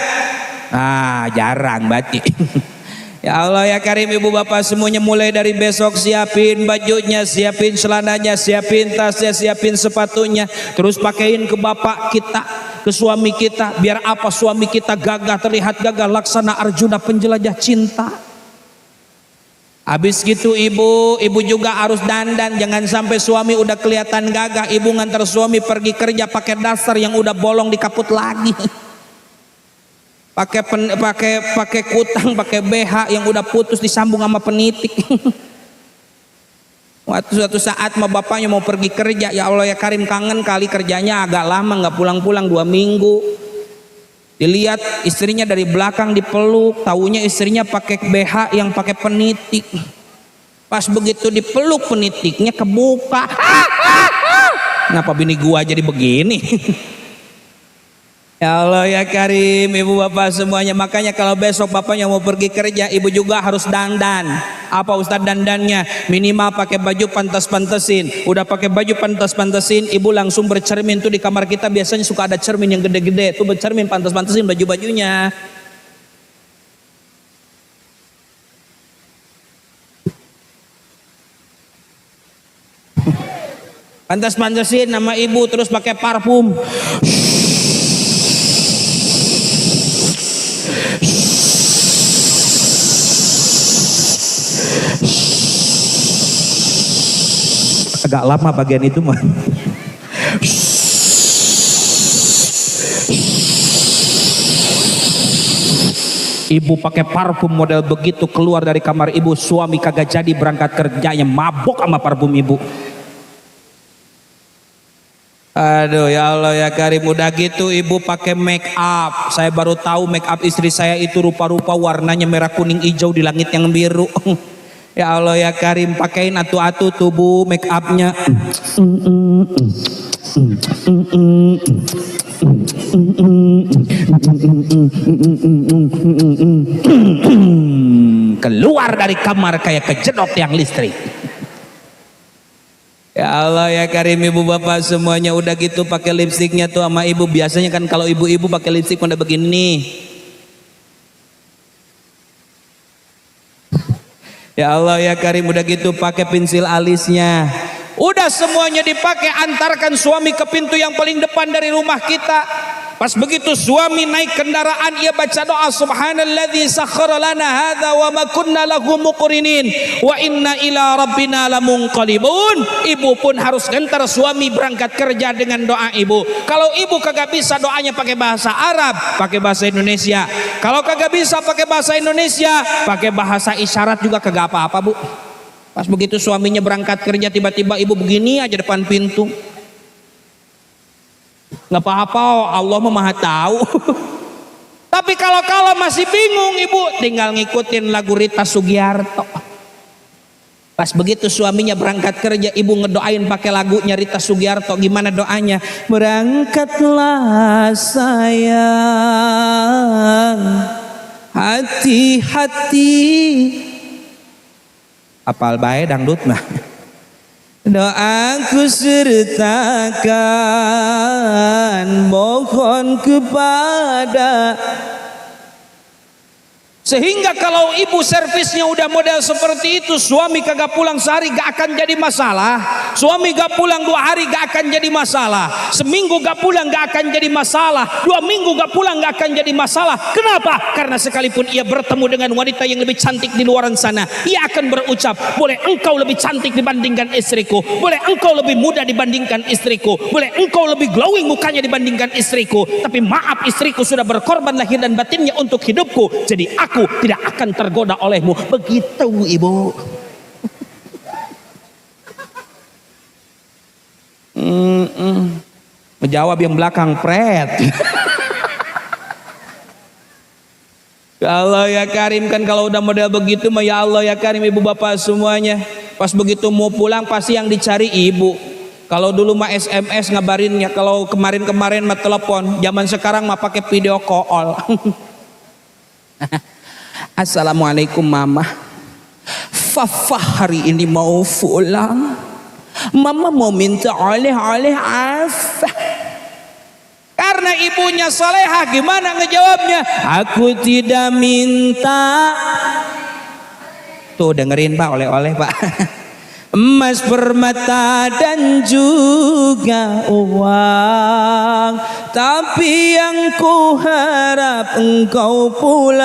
Ah, jarang berarti. Ya Allah ya Karim, ibu bapak semuanya mulai dari besok siapin bajunya, siapin celananya, siapin tasnya, siapin sepatunya. Terus pakaiin ke bapak kita, ke suami kita. Biar apa? Suami kita gagah, terlihat gagah laksana Arjuna penjelajah cinta. Habis gitu ibu juga harus dandan. Jangan sampai suami udah kelihatan gagah, ibu ngantar suami pergi kerja pakai dasar yang udah bolong dikaput lagi. Pakai kutang, pakai BH yang udah putus disambung sama penitik. Waktu suatu saat mau bapaknya mau pergi kerja, ya Allah ya Karim, kangen kali kerjanya agak lama nggak pulang-pulang 2 minggu. Dilihat istrinya dari belakang dipeluk, taunya istrinya pakai BH yang pakai penitik. Pas begitu dipeluk penitiknya kebuka. Kenapa bini gua jadi begini? Ya Allah ya Karim, ibu bapak semuanya. Makanya kalau besok bapaknya mau pergi kerja, ibu juga harus dandan. Apa Ustadz dandannya? Minimal pakai baju pantas-pantesin. Udah pakai baju pantas-pantesin, ibu langsung bercermin. Tuh di kamar kita biasanya suka ada cermin yang gede-gede. Tuh bercermin, pantas-pantesin baju-bajunya. Pantas-pantesin nama ibu, terus pakai parfum. Agak lama bagian itu mah. Ibu pakai parfum model begitu keluar dari kamar ibu, suami kagak jadi berangkat kerjanya, mabok sama parfum ibu. Aduh ya Allah ya Karim, udah gitu ibu pakai make up. Saya baru tahu make up istri saya itu rupa-rupa warnanya merah kuning hijau di langit yang biru. Ya Allah ya Karim, pakein atu-atu tubuh make upnya. Keluar dari kamar kayak kejedot yang listrik. Ya Allah ya Karim, ibu bapak semuanya udah gitu pakai lipstiknya tuh sama ibu. Biasanya kan kalau ibu-ibu pakai lipstik udah begini nih. Ya Allah ya Karim, udah gitu pakai pensil alisnya. Udah semuanya dipakai, antarkan suami ke pintu yang paling depan dari rumah kita. Pas begitu suami naik kendaraan, ia baca doa, subhanalladzi sakhkhara lana hadza wa ma kunna lahu muqrinin wa inna ila rabbina lamunqalibun. Ibu pun harus gentar suami berangkat kerja dengan doa ibu. Kalau ibu kagak bisa doanya pakai bahasa Arab, pakai bahasa Indonesia. Kalau kagak bisa pakai bahasa Indonesia, pakai bahasa isyarat juga kagak apa-apa, Bu. Pas begitu suaminya berangkat kerja, tiba-tiba ibu begini aja depan pintu. Nggak apa-apa, Allah mah maha tahu. Tapi kalau masih bingung ibu, tinggal ngikutin lagu Rita Sugiarto. Pas begitu suaminya berangkat kerja, ibu ngedoain pakai lagunya Rita Sugiarto. Gimana doanya? Berangkatlah sayang, hati-hati. Apal bae dangdut mah. Doaku sertakan, mohon kepada. Sehingga kalau ibu servisnya udah model seperti itu, suami kagak pulang sehari gak akan jadi masalah. Suami gak pulang 2 hari gak akan jadi masalah. Seminggu gak pulang gak akan jadi masalah. 2 minggu gak pulang gak akan jadi masalah. Kenapa? Karena sekalipun ia bertemu dengan wanita yang lebih cantik di luaran sana, ia akan berucap, boleh engkau lebih cantik dibandingkan istriku, boleh engkau lebih muda dibandingkan istriku, boleh engkau lebih glowing mukanya dibandingkan istriku, tapi maaf, istriku sudah berkorban lahir dan batinnya untuk hidupku, jadi aku tidak akan tergoda olehmu. Begitu ibu. Menjawab yang belakang pret. Ya Allah ya Karim, kan kalau udah model begitu mah ya Allah ya Karim, ibu bapak semuanya. Pas begitu mau pulang pasti yang dicari ibu. Kalau dulu mah SMS ngabarinnya, kalau kemarin-kemarin mah telepon. Zaman sekarang mah pakai video call. Assalamualaikum mama, Fafa hari ini mau pulang, mama mau minta oleh-oleh apa? Karena ibunya salehah, gimana ngejawabnya? Aku tidak minta. Tuh dengerin Pak, oleh-oleh Pak. Emas, permata dan juga uang, tapi yang ku harap engkau pulang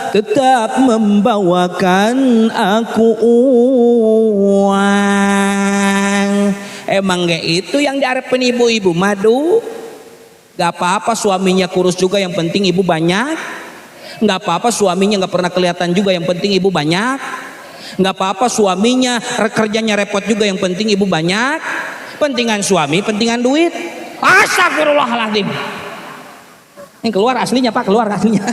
tetap membawakan aku uang. Emang gak itu yang diharapin ibu-ibu madu? Gak apa-apa suaminya kurus juga, yang penting ibu banyak. Gak apa-apa suaminya gak pernah kelihatan juga, yang penting ibu banyak. Nggak apa-apa suaminya kerjanya repot juga, yang penting ibu banyak. Pentingan suami, pentingan duit. Astagfirullahaladzim. Ini keluar aslinya Pak, keluar aslinya.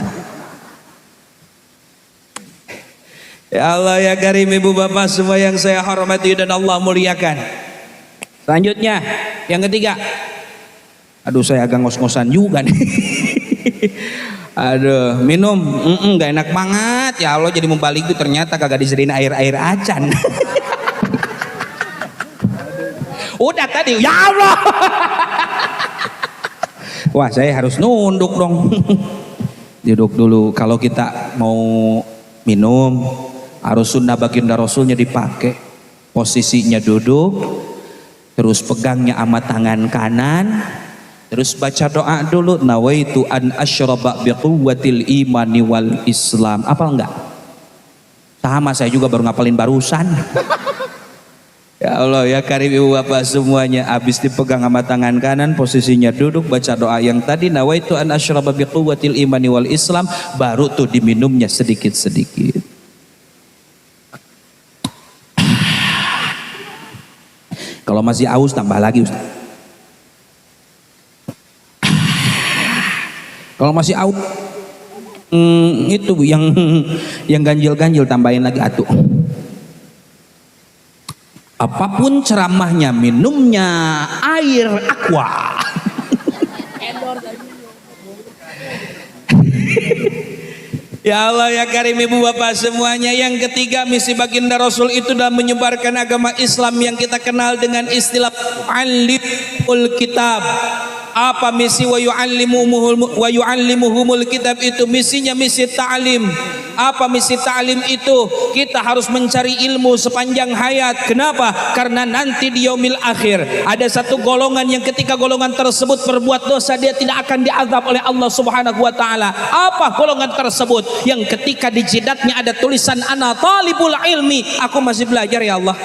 Ya Allah ya Karim, ibu bapak semua yang saya hormati dan Allah muliakan. Selanjutnya yang ketiga. Aduh saya agak ngos-ngosan juga nih. Aduh, minum, gak enak banget. Ya Allah, jadi membalik itu ternyata kagak disediain air acan. Udah tadi, ya Allah. Wah, saya harus nunduk dong. Duduk dulu. Kalau kita mau minum, harus sunnah baginda Rasulnya dipakai. Posisinya duduk, terus pegangnya sama tangan kanan. Terus baca doa dulu, nawaitu an asyraba biquwwatil imani wal islam. Apa enggak? Sama, saya juga baru ngapalin barusan. Ya Allah ya Karim, ibu bapak semuanya, habis dipegang sama tangan kanan, posisinya duduk, baca doa yang tadi, nawaitu an asyraba biquwwatil imani wal islam, baru tuh diminumnya sedikit-sedikit. Kalau masih aus tambah lagi Ustaz. Kalau masih out, itu yang ganjil-ganjil tambahin lagi atuh. Apapun ceramahnya, minumnya air aqua. Ya Allah ya Karim, ibu bapak semuanya. Yang ketiga, misi baginda Rasul itu dalam menyebarkan agama Islam yang kita kenal dengan istilah alimul kitab. Apa misi wa yu'allimuhumul kitab itu? Misinya misi ta'lim, Apa misi ta'lim itu? Kita harus mencari ilmu sepanjang hayat. Kenapa? Karena nanti di yaumil akhir ada satu golongan yang ketika golongan tersebut berbuat dosa, dia tidak akan diazab oleh Allah Subhanahu wa taala. Apa golongan tersebut? Yang ketika di jidatnya ada tulisan ana talibul ilmi, aku masih belajar ya Allah.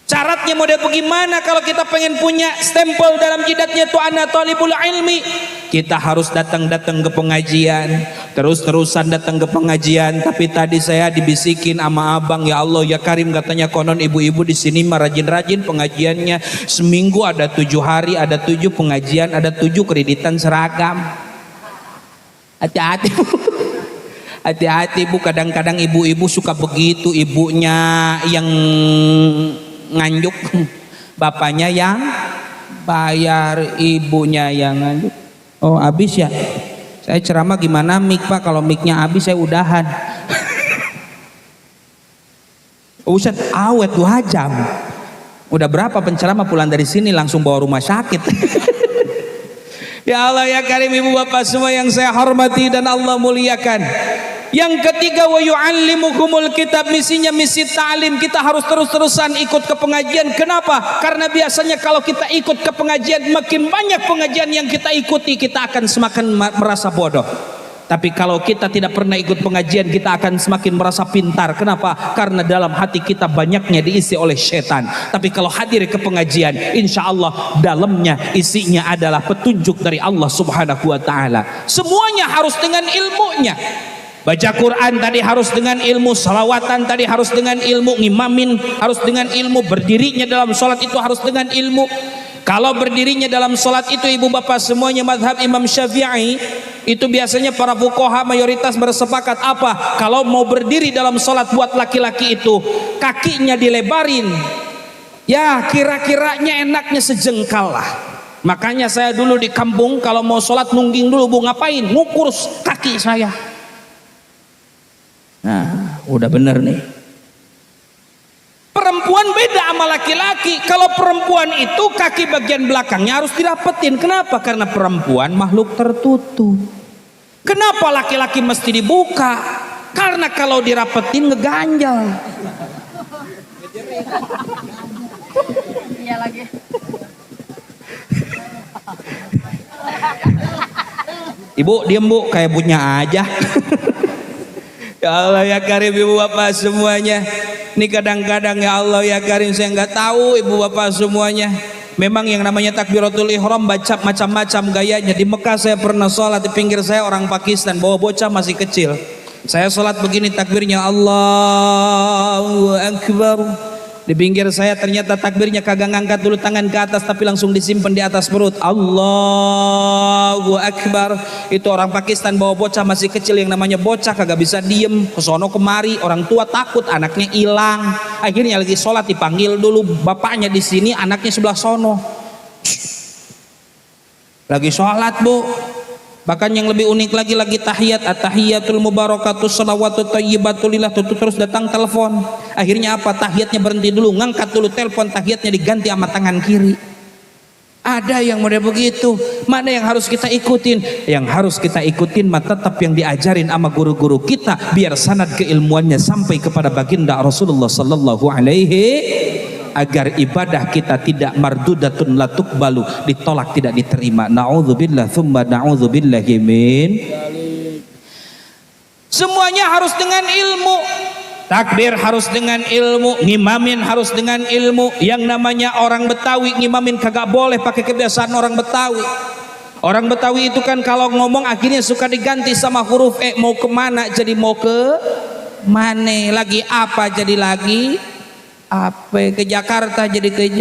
Syaratnya model bagaimana kalau kita pengen punya stempel dalam jidatnya itu ana talibul ilmi? Kita harus datang-datang ke pengajian, terus-terusan datang ke pengajian. Tapi tadi saya dibisikin sama abang, ya Allah ya Karim, katanya konon ibu-ibu di sini mah rajin-rajin pengajiannya. Seminggu ada 7 hari, ada 7 pengajian, ada 7 kreditan seragam. Hati-hati Bu. Hati-hati Bu, kadang-kadang ibu-ibu suka begitu, ibunya yang nganjuk, bapaknya yang bayar, ibunya yang nganjuk. Oh habis ya, saya ceramah gimana mik Pak, kalau miknya habis saya udahan. Ustaz awet 2 jam, udah berapa penceramah pulang dari sini langsung bawa rumah sakit. Ya Allah ya Karim, ibu bapak semua yang saya hormati dan Allah muliakan. Yang ketiga, wa yu'allimukumul kitab, misinya misi ta'lim. Kita harus terus-terusan ikut ke pengajian. Kenapa? Karena biasanya kalau kita ikut ke pengajian, makin banyak pengajian yang kita ikuti, kita akan semakin merasa bodoh. Tapi kalau kita tidak pernah ikut pengajian, kita akan semakin merasa pintar. Kenapa? Karena dalam hati kita banyaknya diisi oleh setan. Tapi kalau hadir ke pengajian, insya Allah dalamnya isinya adalah petunjuk dari Allah Subhanahu wa ta'ala. Semuanya harus dengan ilmunya. Baca Quran tadi harus dengan ilmu, salawatan tadi harus dengan ilmu, ngimamin harus dengan ilmu, berdirinya dalam sholat itu harus dengan ilmu. Kalau berdirinya dalam sholat itu ibu bapak semuanya mazhab Imam Syafi'i, itu biasanya para fuqaha mayoritas bersepakat apa? Kalau mau berdiri dalam sholat buat laki-laki itu kakinya dilebarin, ya kira-kiranya enaknya sejengkal lah. Makanya saya dulu di kampung kalau mau sholat nungging dulu Bu, ngapain? Ngukur kaki saya. Nah, udah bener nih. Perempuan beda sama laki-laki. Kalau perempuan itu kaki bagian belakangnya harus dirapetin. Kenapa? Karena perempuan makhluk tertutup. Kenapa laki-laki mesti dibuka? Karena kalau dirapetin ngeganjal. Iya lagi. Ibu diem Bu, kayak punya aja. Ya Allah ya Karim, ibu bapak semuanya. Ini kadang-kadang ya Allah ya Karim, saya nggak tahu ibu bapak semuanya. Memang yang namanya takbiratul ihram baca macam-macam gayanya. Di Mekah saya pernah sholat, di pinggir saya orang Pakistan bawa bocah masih kecil. Saya sholat begini takbirnya Allahu Akbar. Di pinggir saya ternyata takbirnya kagak ngangkat dulu tangan ke atas, tapi langsung disimpan di atas perut. Allahu Akbar. Itu orang Pakistan bawa bocah masih kecil, yang namanya bocah kagak bisa diem, kesono kemari, orang tua takut anaknya hilang. Akhirnya lagi sholat dipanggil dulu bapaknya di sini, anaknya sebelah sono. Lagi sholat Bu. Bahkan yang lebih unik lagi tahiyat, at-tahiyatul mubarakatus shalawatut thayyibatulillah, terus datang telepon. Akhirnya apa? Tahiyatnya berhenti dulu, ngangkat dulu telepon, tahiyatnya diganti sama tangan kiri. Ada yang model begitu. Mana yang harus kita ikutin? Yang harus kita ikutin mah tetap yang diajarin sama guru-guru kita, biar sanad keilmuannya sampai kepada baginda Rasulullah sallallahu alaihi, agar ibadah kita tidak mardudatun la tuqbalu, ditolak tidak diterima. Na'udzubillah tsumma na'udzubillahi min. Semuanya harus dengan ilmu. Takbir harus dengan ilmu, ngimamin harus dengan ilmu. Yang namanya orang Betawi ngimamin kagak boleh pakai kebiasaan orang Betawi. Orang Betawi itu kan kalau ngomong akhirnya suka diganti sama huruf E, mau kemana jadi mau ke mana, lagi apa jadi lagi apa, ke Jakarta jadi ke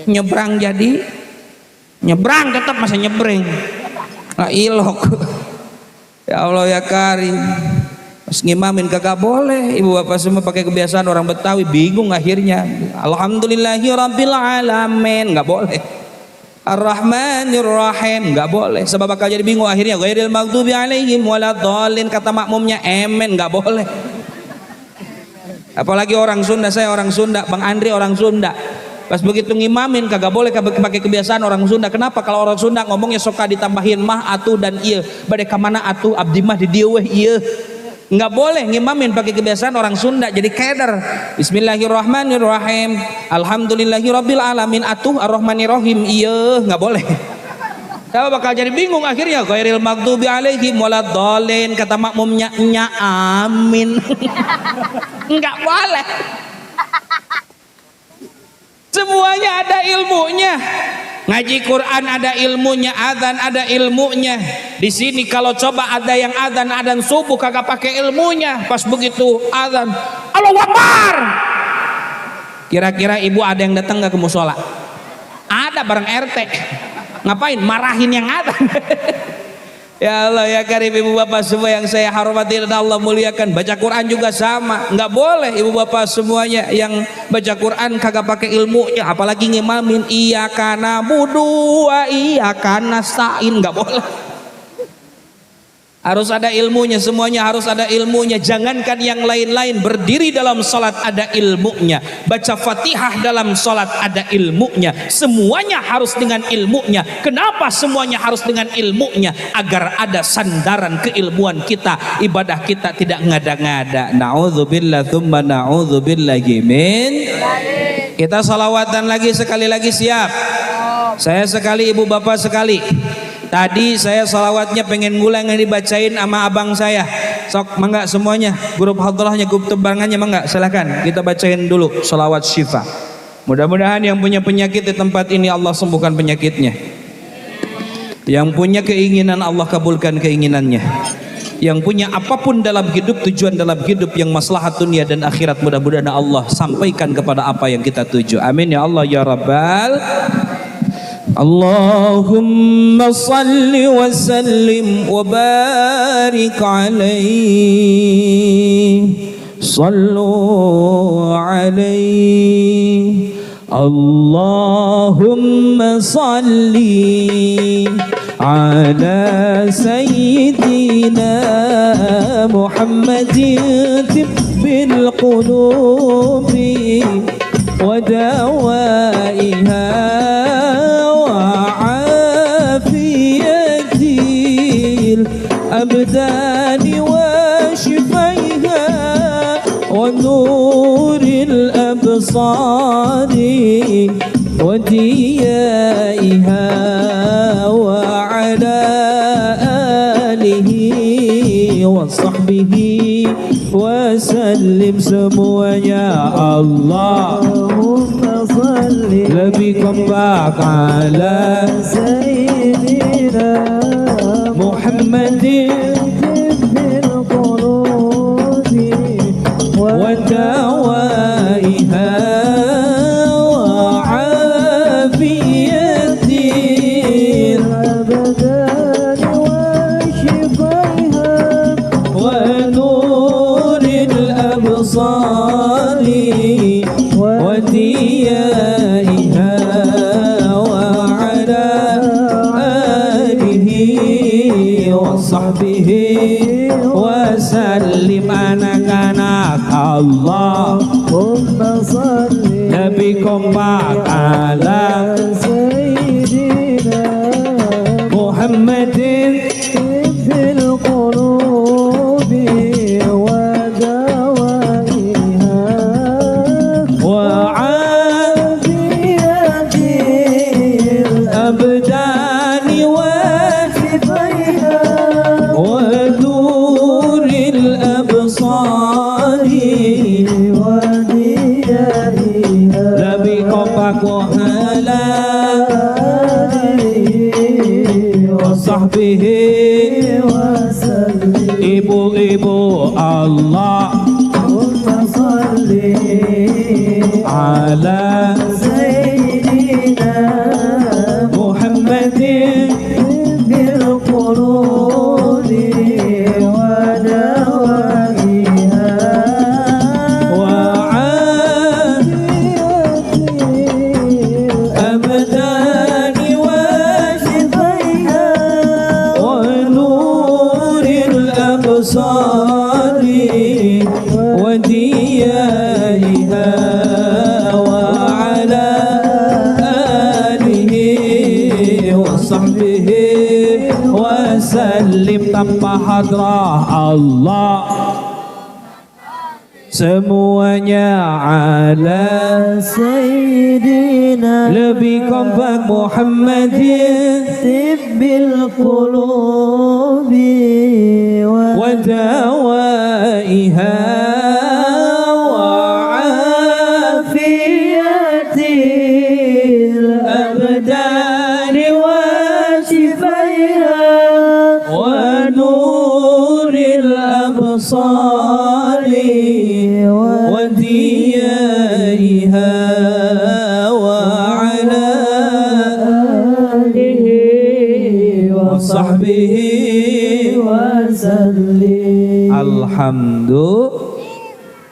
nyebrang jadi nyebrang, tetap masa nyebrang nggak ilok. Ya Allah ya Karim, pas ngimamin kagak boleh. Ibu bapak semua pakai kebiasaan orang Betawi, bingung akhirnya. Alhamdulillahirabbil alamin nggak boleh, Ar-Rahmanir Rahim nggak boleh, sebab bakal jadi bingung akhirnya. Ghairil maghdubi alaihim waladhdallin, kata makmumnya emen nggak boleh. Apalagi orang Sunda, saya orang Sunda, Bang Andri orang Sunda. Pas begitu ngimamin kagak boleh pakai kebiasaan orang Sunda. Kenapa? Kalau orang Sunda ngomongnya suka ditambahin mah, atu dan iya. Bade ka mana atu, abdi mah di dieu weh ieu. Nggak boleh ngimamin pakai kebiasaan orang Sunda jadi keder. Bismillahirrahmanirrahim, alhamdulillahirabbil alamin, atuh arrahmanirrahim. Iya, nggak boleh. Saya bakal jadi bingung akhirnya. Ghairil maghdubi alaihim waladdallin, kata makmumnya nya amin. Nggak boleh. Semuanya ada ilmunya. Ngaji Quran ada ilmunya, adzan ada ilmunya. Di sini kalau coba ada yang adzan subuh kagak pakai ilmunya, pas begitu adzan Allahu Akbar. Kira-kira ibu ada yang datang nggak ke musola? Ada bareng RT. Ngapain? Marahin yang adzan. Ya Allah ya Karim, ibu bapak semua yang saya hormati dan Allah muliakan, baca Quran juga sama. Nggak boleh ibu bapak semuanya yang baca Quran kagak pakai ilmunya, apalagi ngimamin iyyaka na'budu wa iyyaka nasta'in, nggak boleh. Harus ada ilmunya, semuanya harus ada ilmunya. Jangankan yang lain-lain, berdiri dalam salat ada ilmunya, baca Fatihah dalam salat ada ilmunya. Semuanya harus dengan ilmunya. Kenapa semuanya harus dengan ilmunya? Agar ada sandaran keilmuan kita, ibadah kita tidak ngada-ngada. Na'udzubillah tsumma na'udzubillahi min. Kita salawatan lagi sekali lagi, siap? Saya sekali, ibu bapak sekali. Tadi saya salawatnya pengen ngulang yang dibacain sama abang saya. Sok mangga semuanya, grup hadrahnya, grup tebangannya mangga, silahkan kita bacain dulu salawat syifa. Mudah-mudahan yang punya penyakit di tempat ini Allah sembuhkan penyakitnya. Yang punya keinginan Allah kabulkan keinginannya. Yang punya apapun dalam hidup, tujuan dalam hidup yang maslahat dunia dan akhirat, mudah-mudahan Allah sampaikan kepada apa yang kita tuju. Amin ya Allah ya Rabbal. Allahumma salli wa sallim wa barik alaihi, sallu alaihi. Allahumma salli ala sayyidina Muhammadin tibbil qulubi wa dawaiha الأبدان وشفيها ونور الأبصار وديائها وعلى آله وصحبه وسلم semuanya. Allahumma salli lebihkan ala sayyidina Muhammadin tibbil qulubi wa dawaiha wa afiyatin abadan wa shifaiha wa nuril absari wa diyaiha sahbihi wasallim. Anak-anak Allahumma salli Nabi kompak ala sayyidina Muhammadin fil qulubi wa dawaiha wa afiyatil abdani wa ibu-ibu Allahumma salli ala sayyidina Muhammadin bil qulubi wa dawaiha wa afiyatil abdani wa shifaiha wa nuril absari wa diyaiha wa ala alihi wa sahbihi wa sallim tanpa hadrah Allah. semuanya ala Sayyidina lebih kompak Muhammadin Tibbil qulubi wa dawaiha wa afiyatil abdani wa shifaiha wa nuril absari wa diyaiha wa ala alihi wa sahbihi wa sallim. Alhamdulillah.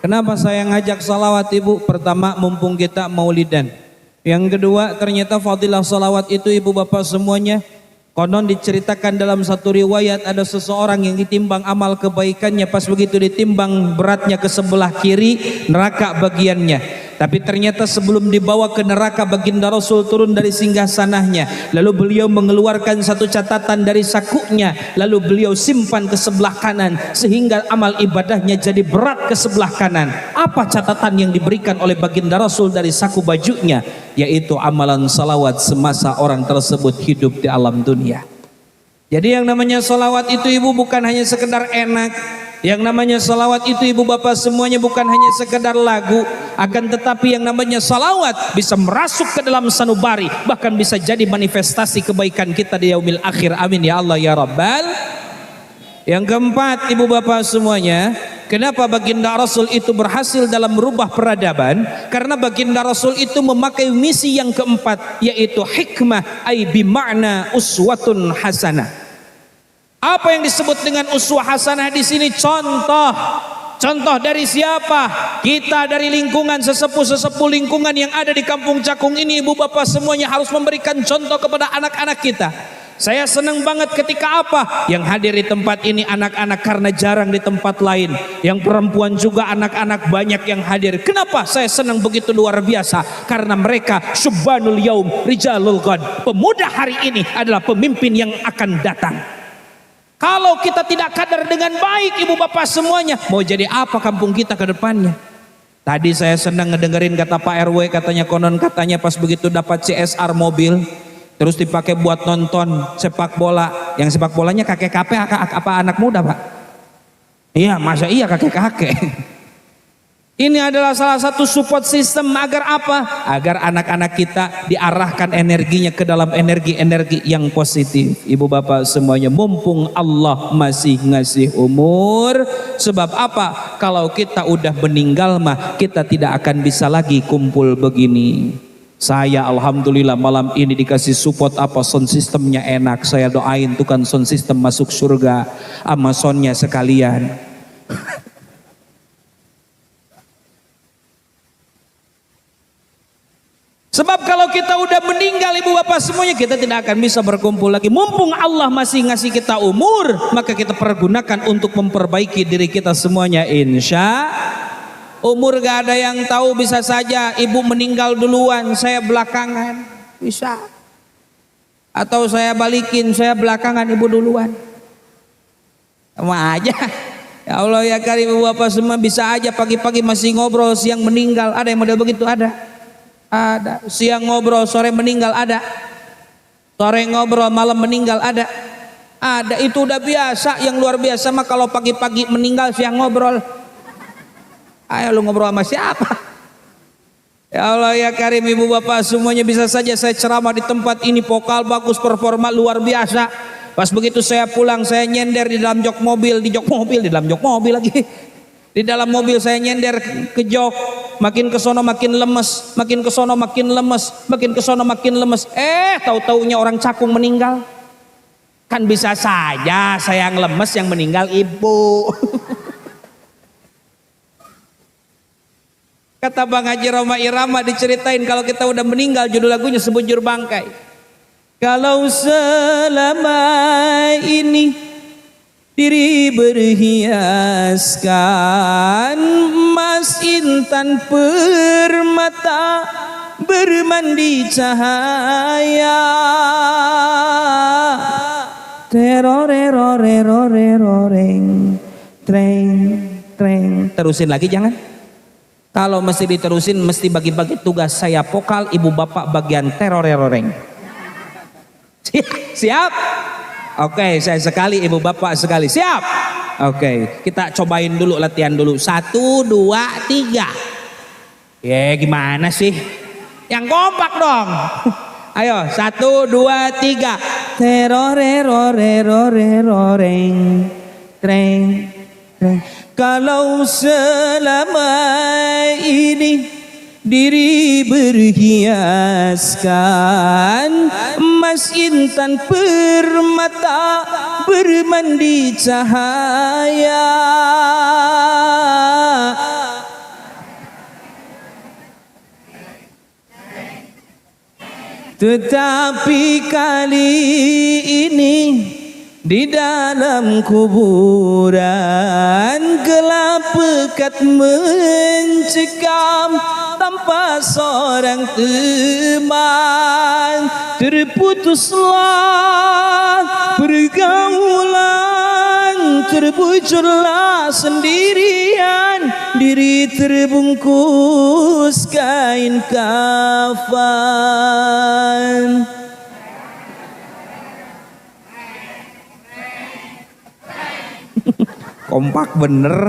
Kenapa saya ngajak salawat ibu? Pertama, mumpung kita maulidan. Yang kedua, ternyata fadilah salawat itu ibu bapak semuanya, konon diceritakan dalam satu riwayat ada seseorang yang ditimbang amal kebaikannya, pas begitu ditimbang beratnya ke sebelah kiri, neraka bagiannya. Tapi ternyata sebelum dibawa ke neraka, baginda Rasul turun dari singgasanahnya. Lalu beliau mengeluarkan satu catatan dari sakunya, lalu beliau simpan ke sebelah kanan, sehingga amal ibadahnya jadi berat ke sebelah kanan. Apa catatan yang diberikan oleh baginda Rasul dari saku bajunya? Yaitu amalan salawat semasa orang tersebut hidup di alam dunia. Jadi yang namanya salawat itu ibu bukan hanya sekedar enak. Yang namanya salawat itu ibu bapak semuanya bukan hanya sekedar lagu. Akan tetapi yang namanya salawat bisa merasuk ke dalam sanubari. Bahkan bisa jadi manifestasi kebaikan kita di yaumil akhir. Amin ya Allah ya Rabbal. Yang keempat ibu bapak semuanya, kenapa baginda Rasul itu berhasil dalam merubah peradaban? Karena baginda Rasul itu memakai misi yang keempat, yaitu hikmah, ay bima'na uswatun hasanah. Apa yang disebut dengan uswah hasanah di sini? Contoh. Contoh dari siapa? Kita dari lingkungan sesepuh-sesepuh lingkungan yang ada di Kampung Cakung ini, ibu bapak semuanya harus memberikan contoh kepada anak-anak kita. Saya senang banget ketika apa? Yang hadir di tempat ini anak-anak, karena jarang di tempat lain. Yang perempuan juga anak-anak banyak yang hadir. Kenapa saya senang begitu luar biasa? Karena mereka syubbanul yaum rijalul ghad. Pemuda hari ini adalah pemimpin yang akan datang. Kalau kita tidak kadar dengan baik ibu bapak semuanya, mau jadi apa kampung kita ke depannya? Tadi saya senang ngedengerin kata Pak RW, katanya konon katanya pas begitu dapat CSR mobil, terus dipakai buat nonton sepak bola. Yang sepak bolanya kakek-kakek apa anak muda pak? Iya, masa iya kakek-kakek. Ini adalah salah satu support system agar apa? Agar anak-anak kita diarahkan energinya ke dalam energi-energi yang positif. Ibu bapak semuanya, mumpung Allah masih ngasih umur. Sebab apa? Kalau kita udah meninggal mah kita tidak akan bisa lagi kumpul begini. Saya alhamdulillah malam ini dikasih support apa, sound systemnya enak. Saya doain tukang sound system masuk surga, Amazonnya sekalian. Sebab kalau kita udah meninggal ibu bapak semuanya, kita tidak akan bisa berkumpul lagi. Mumpung Allah masih ngasih kita umur, maka kita pergunakan untuk memperbaiki diri kita semuanya. Insya umur gak ada yang tahu, bisa saja ibu meninggal duluan, saya belakangan, bisa. Atau saya balikin, saya belakangan, ibu duluan. Sama aja. Ya Allah ya karim, ibu bapak semua bisa aja pagi-pagi masih ngobrol, siang meninggal. Ada yang model begitu? Ada. Ada. Siang ngobrol, sore meninggal. Ada. Sore ngobrol, malam meninggal. Ada. Ada. Itu udah biasa. Yang luar biasa mah kalau pagi-pagi meninggal, siang ngobrol. Ayo lu ngobrol sama siapa? Ya Allah ya karim, ibu bapak semuanya bisa saja saya ceramah di tempat ini, vokal bagus, performa luar biasa. Pas begitu saya pulang, saya nyender di dalam jok mobil, di dalam jok mobil lagi. Di dalam mobil saya nyender ke jok, makin ke sono makin lemes, makin ke sono makin lemes, makin ke sono makin lemes. Tahu-taunya orang Cakung meninggal. Kan bisa saja saya yang lemes, yang meninggal ibu. Kata Bang Haji Roma Irama diceritain kalau kita udah meninggal, judul lagunya Sebujur Bangkai. Kalau selama ini diri berhiaskan emas intan permata, bermandi cahaya, teroreroreroreroreng, treng treng. Terusin lagi jangan. Kalau mesti diterusin mesti bagi-bagi tugas, saya vokal, ibu bapak bagian teroreng. Siap? Oke, saya sekali, ibu bapak sekali. Siap? Oke, kita cobain dulu, latihan dulu. 1, 2, 3. Ya gimana sih? Yang kompak dong. Ayo, 1, 2, 3. Teroreng. Treng. Kalau selama ini diri berhiaskan emas intan permata bermandi cahaya, tetapi kali ini di dalam kuburan gelap pekat mencekam tanpa seorang teman, terputuslah pergaulan, terbujurlah sendirian, diri terbungkus kain kafan. Kompak bener.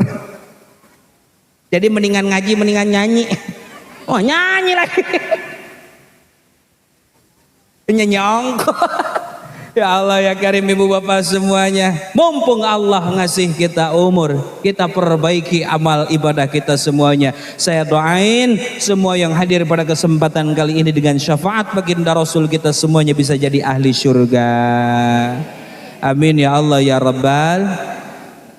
Jadi mendingan ngaji mendingan nyanyi. Oh nyanyi lagi. Nyanyi ongkos. Ya Allah ya Karim, ibu bapak semuanya, mumpung Allah ngasih kita umur, kita perbaiki amal ibadah kita semuanya. Saya doain semua yang hadir pada kesempatan kali ini dengan syafaat baginda Rasul, kita semuanya bisa jadi ahli surga. Amin ya Allah ya Rabbal.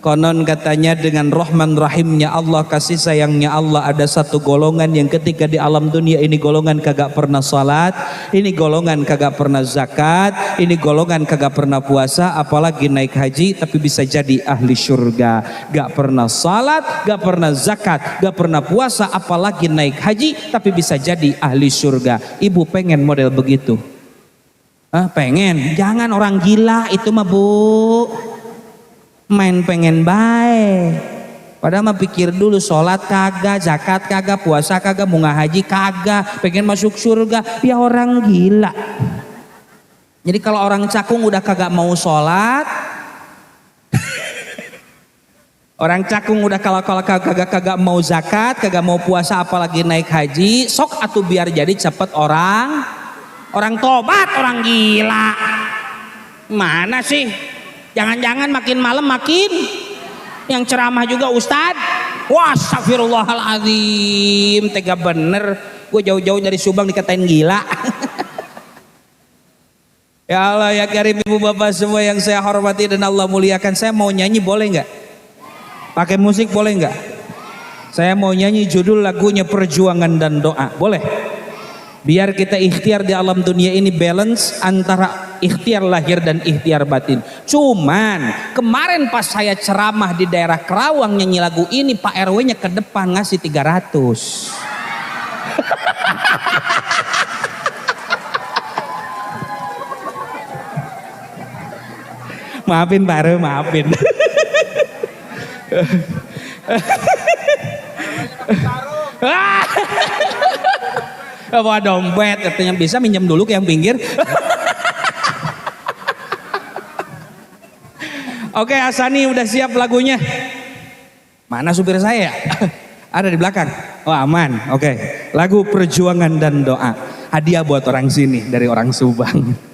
Konon katanya dengan rahman rahimnya Allah, kasih sayangnya Allah, ada satu golongan yang ketika di alam dunia ini golongan kagak pernah salat, ini golongan kagak pernah zakat, ini golongan kagak pernah puasa, apalagi naik haji, tapi bisa jadi ahli surga. Gak pernah salat, gak pernah zakat, gak pernah puasa, apalagi naik haji, tapi bisa jadi ahli surga. Ibu pengen model begitu? Pengen? Jangan orang gila itu mah bu. Main pengen baik, padahal mah pikir dulu, sholat kagak, zakat kagak, puasa kagak, mau haji kagak, pengen masuk surga, ya orang gila. Jadi kalau orang cakung udah kagak mau sholat, orang cakung udah kalau kagak mau zakat, kagak mau puasa, apalagi naik haji, sok atuh biar jadi cepet orang tobat, orang gila. Mana sih? Jangan-jangan makin malam makin yang ceramah juga Ustad. Wah, astagfirullahaladzim, tega bener. Gue jauh-jauh dari Subang dikatain gila. Ya Allah ya Karim, ibu bapak semua yang saya hormati dan Allah muliakan, saya mau nyanyi boleh nggak? Pakai musik boleh nggak? Saya mau nyanyi judul lagunya Perjuangan dan Doa, boleh? Biar kita ikhtiar di alam dunia ini balance antara ikhtiar lahir dan ikhtiar batin. Cuman kemarin pas saya ceramah di daerah Kerawang nyanyi lagu ini, Pak RW-nya ke depan ngasih 300. Maafin Pak RW, maafin. Bawa dompet, katanya bisa minjem dulu ke yang pinggir. Oke, Asani udah siap lagunya. Mana supir saya? Ada di belakang. Oh aman. Oke, lagu Perjuangan dan Doa. Hadiah buat orang sini dari orang Subang.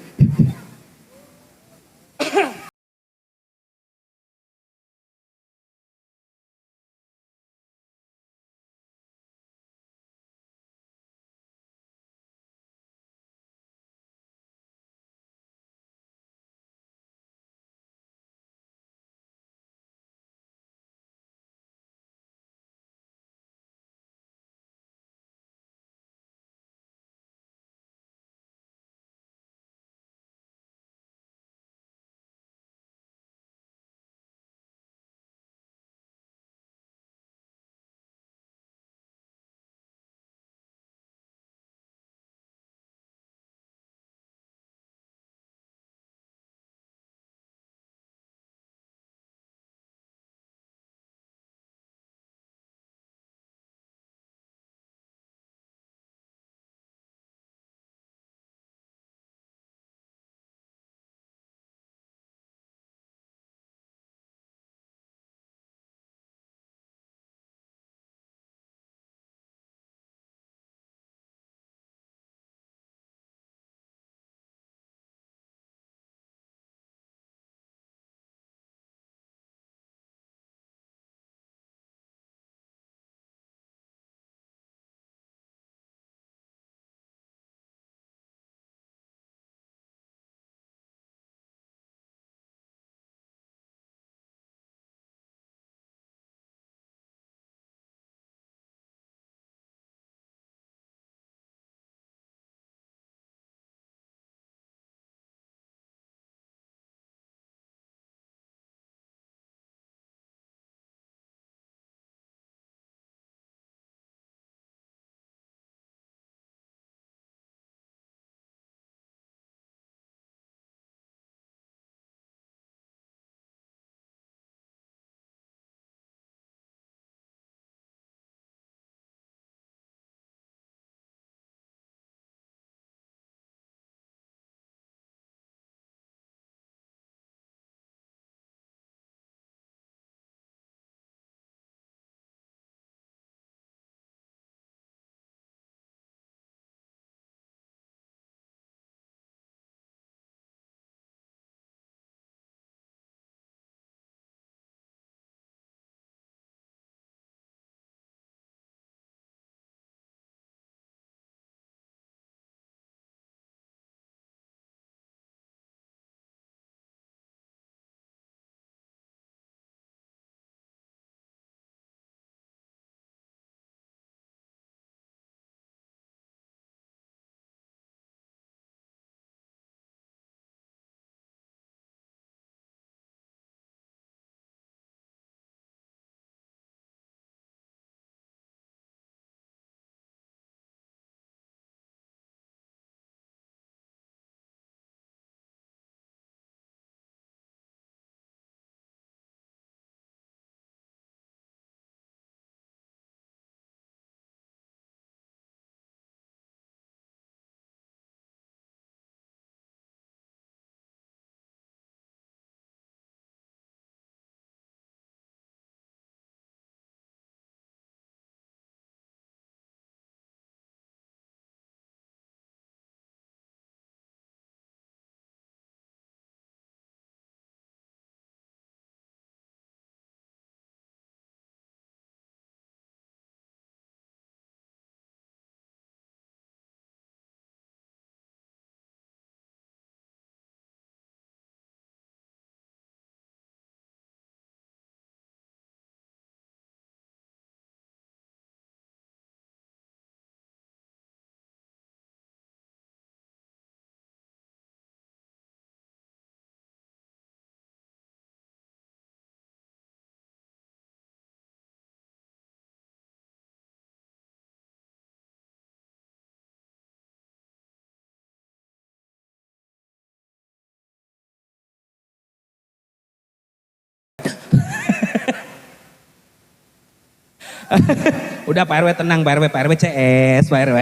Udah Pak RW tenang, Pak RW CS, Pak RW.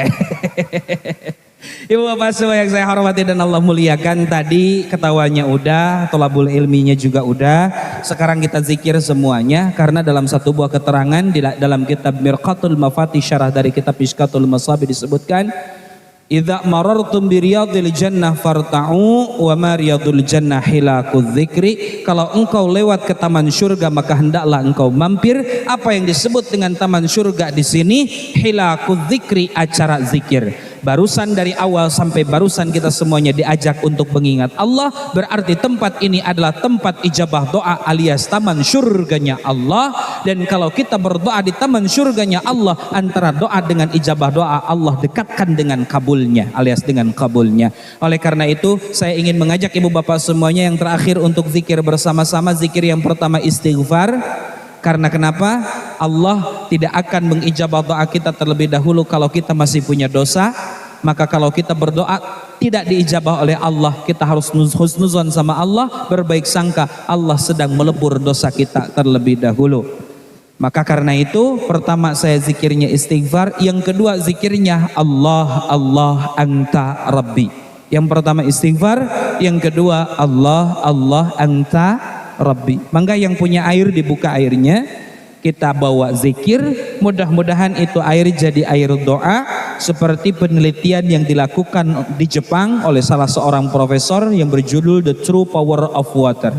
Ibu bapak semua yang saya hormati dan Allah muliakan, tadi ketawanya udah, tolabul ilminya juga udah. Sekarang kita zikir semuanya, karena dalam satu buah keterangan dalam kitab Mirqatul Mafati syarah dari kitab Mishkatul Masabi disebutkan, idza marartum bi riyadil jannah farta'u wa ma riyadul jannah hilakuz dzikri. Kalau engkau lewat ke taman surga maka hendaklah engkau mampir. Apa yang disebut dengan taman surga di sini? Hilakuz dzikri, acara zikir. Barusan dari awal sampai barusan kita semuanya diajak untuk mengingat Allah, berarti tempat ini adalah tempat ijabah doa alias taman surganya Allah. Dan kalau kita berdoa di taman surganya Allah, antara doa dengan ijabah doa Allah dekatkan dengan kabulnya alias dengan kabulnya. Oleh karena itu saya ingin mengajak ibu bapak semuanya yang terakhir untuk zikir bersama-sama. Zikir yang pertama istighfar. Karena kenapa? Allah tidak akan mengijabah doa kita terlebih dahulu kalau kita masih punya dosa. Maka kalau kita berdoa tidak diijabah oleh Allah, kita harus husnuzon sama Allah, berbaik sangka Allah sedang melebur dosa kita terlebih dahulu. Maka karena itu pertama saya zikirnya istighfar, yang kedua zikirnya Allah Allah anta Rabbi. Yang pertama istighfar, yang kedua Allah Allah anta Rabbi. Mangga yang punya air dibuka airnya, kita bawa zikir, mudah-mudahan itu air jadi air doa, seperti penelitian yang dilakukan di Jepang oleh salah seorang profesor yang berjudul The True Power of Water.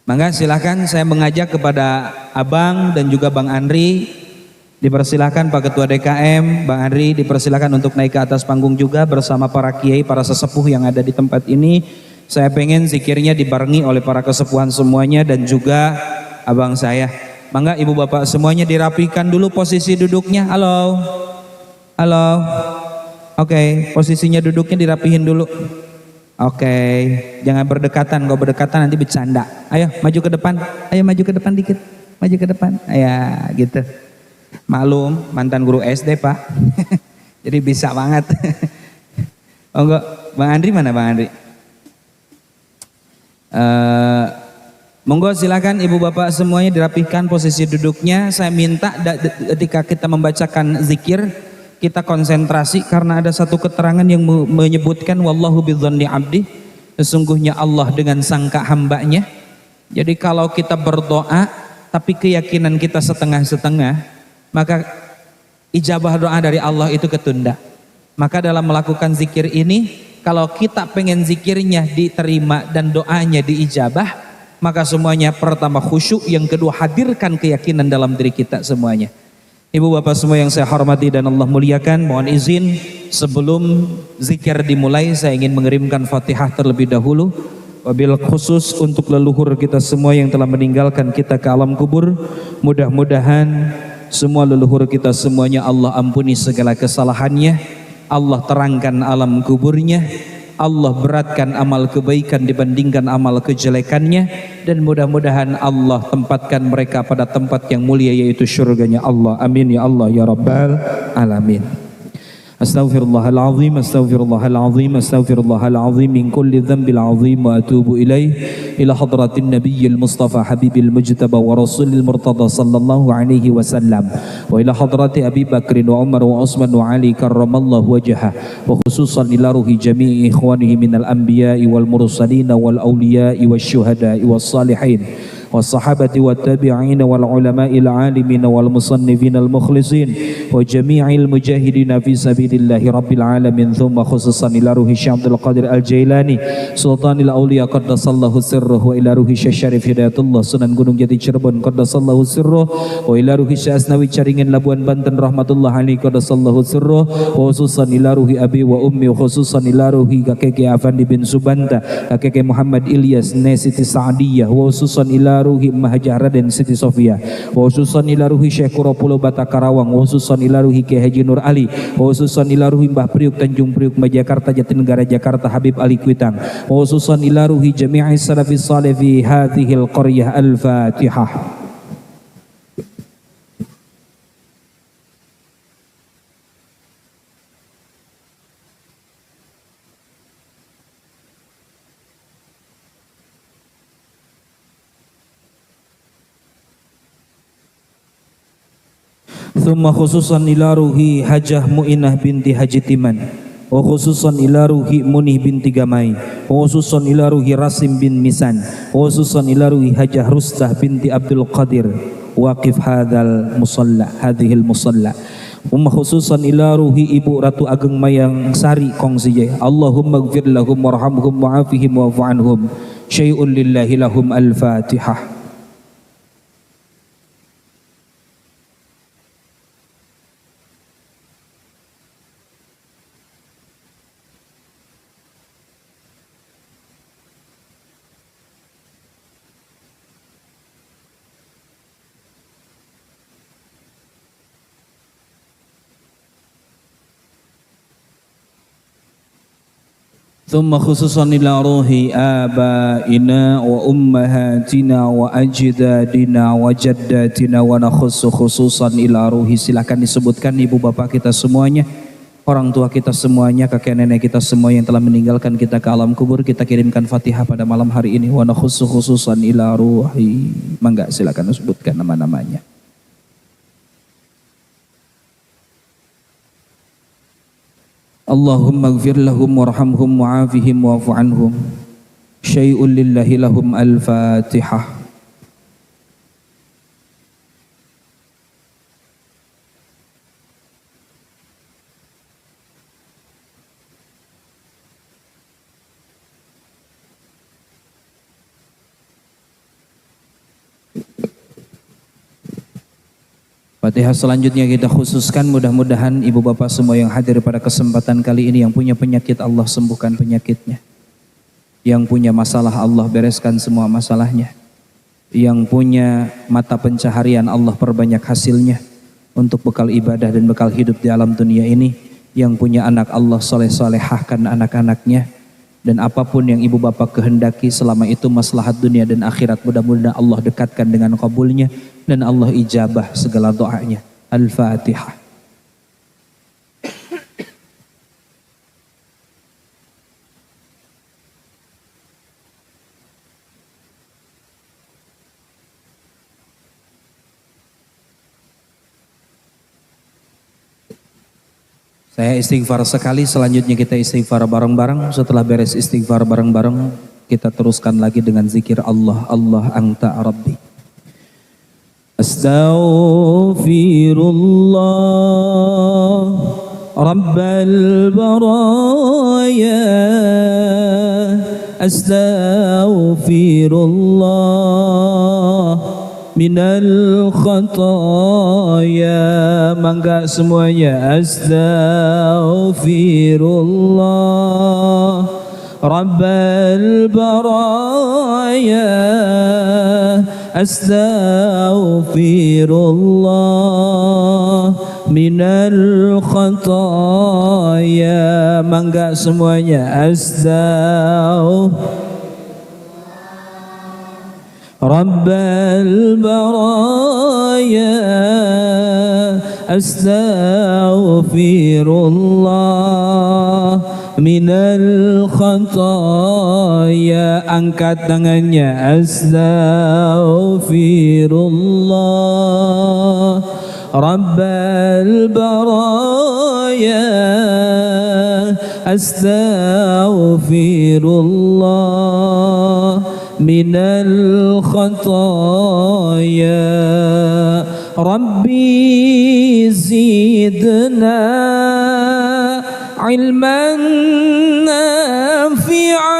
Mangga silahkan saya mengajak kepada Abang dan juga Bang Andri, dipersilahkan Pak Ketua DKM, Bang Andri dipersilahkan untuk naik ke atas panggung juga bersama para kiai, para sesepuh yang ada di tempat ini. Saya pengen zikirnya dibarengi oleh para kesepuhan semuanya dan juga abang saya. Mangga ibu bapak semuanya dirapikan dulu posisi duduknya. Halo. Halo. Oke, posisinya duduknya dirapihin dulu. Oke, jangan berdekatan. Kalau berdekatan nanti bercanda. Ayo maju ke depan. Ayo maju ke depan dikit. Maju ke depan. Ya gitu. Maklum mantan guru SD Pak. Jadi bisa banget. Oh enggak, Bang Andri mana Bang Andri? Monggo silakan ibu bapak semuanya dirapihkan posisi duduknya. Saya minta ketika kita membacakan zikir kita konsentrasi, karena ada satu keterangan yang menyebutkan wallahu bidzanni abdi, sesungguhnya Allah dengan sangka hambanya. Jadi kalau kita berdoa tapi keyakinan kita setengah-setengah, maka ijabah doa dari Allah itu ketunda. Maka dalam melakukan zikir ini, kalau kita pengen zikirnya diterima dan doanya diijabah, maka semuanya pertama khusyuk, yang kedua hadirkan keyakinan dalam diri kita semuanya. Ibu bapak semua yang saya hormati dan Allah muliakan, mohon izin sebelum zikir dimulai saya ingin mengirimkan Fatihah terlebih dahulu. Wabil khusus untuk leluhur kita semua yang telah meninggalkan kita ke alam kubur, mudah-mudahan semua leluhur kita semuanya Allah ampuni segala kesalahannya, Allah terangkan alam kuburnya, Allah beratkan amal kebaikan dibandingkan amal kejelekannya, dan mudah-mudahan Allah tempatkan mereka pada tempat yang mulia yaitu surganya Allah. Amin ya Allah ya Rabbal Alamin. Astaghfirullahalazim, astaghfirullahalazim, astaghfirullahalazim min kulli dhanbil azim wa atubu ilaih ila hadratin nabiyil mustafa habibil mujtaba wa rasulil murtada sallallahu alaihi wasallam wa ila hadrati Abi Bakrin wa Umar wa Utsman wa Ali karramallahu wajhah wa khususan ila ruhi jami'i ikhwanihi minal anbiya'i wal mursalin wal awliya'i wasyuhada'i was salihin والصحابة والتابعين والعلماء العالمين والمصنفين المخلصين وجميع المجاهدين في سبيل الله رب العالمين ثم خصوصا إلى روح الشيخ عبد القادر الجيلاني سلطان الأولياء قدس الله سره وإلى روح الشيخ الشريف هداية الله Sunan Gunung Jati Cirebon قدس الله سره وإلى روح الشيخ Asnawi Caringin Labuan Banten رحمة الله عليه قدس الله سره وخصوصا إلى روح أبي وأمي وخصوصا إلى روح kakek Afandi bin Subanta, kakek Muhammad Ilyas Nesiti Sa'diyah, وخصوصا إلى ruhi Mahajah Raden Siti Sofia, wa khususan ila ruhi Syekh Kuropulo Bata Karawang, wa khususan ila ruhi Kiai Haji Nur Ali, wa khususan ila ruhi Mbah Priuk Tanjung Priuk Jakarta Jatinegara Jakarta Habib Ali Kuitang, wa khususan ila ruhi jami'i salafis salih fi hadhil qaryah. Al-Fatihah. Thumma khususan ila ruhi Hajah Mu'inah binti Haji Timan, wa khususan ila ruhi Munih binti Gamai, wa khususan ila ruhi Rasim bin Misan, wa khususan ila ruhi Hajah Rustah binti Abdul Qadir waqif hadhil musalla, wa khususan ila ruhi Ibu Ratu Ageng Mayang Sari Kongsiye. Allahumma gfir lahum warhamhum wa'afihim wa'fu anhum. Syai'un lillahi lahum. Al-Fatihah. Thumma khususan ila ruhi abaina wa ummahatina wa ajdadina wa jaddatina wa nakhussu khususan ila ruhi. Silakan disebutkan ibu bapak kita semuanya, orang tua kita semuanya, kakek nenek kita semua yang telah meninggalkan kita ke alam kubur. Kita kirimkan Fatihah pada malam hari ini. Wa nakhussu khususan ila ruhi. Mangga silakan disebutkan nama-namanya. Allahumma gfir lahum warhamhum wa'afihim wa'fu anhum. Syai'un lillahi lahum. Al-Fatihah. Fatihah selanjutnya kita khususkan, mudah-mudahan ibu bapak semua yang hadir pada kesempatan kali ini, yang punya penyakit Allah sembuhkan penyakitnya, yang punya masalah Allah bereskan semua masalahnya, yang punya mata pencaharian Allah perbanyak hasilnya untuk bekal ibadah dan bekal hidup di alam dunia ini, yang punya anak Allah soleh-solehahkan anak-anaknya, dan apapun yang ibu bapak kehendaki selama itu maslahat dunia dan akhirat, mudah-mudahan Allah dekatkan dengan kabulnya dan Allah ijabah segala doanya. Al-Fatihah. Saya istighfar sekali, selanjutnya kita istighfar bareng-bareng. Setelah beres istighfar bareng-bareng, kita teruskan lagi dengan zikir Allah. Allah anta Rabbi. Astaghfirullah Rabbal baraya. Astaghfirullah minal khataya. Mangga semuanya. Astaghfirullah Rabbal baraya. Astaghfirullah minal khataya. Mangga semuanya. Rabbal baraya. Astaghfirullah minal khataya. Angkat tangannya. Astaghfirullah Rabbal baraya. Astaghfirullah minal khataya. Rabbi zidna ilman nafi'an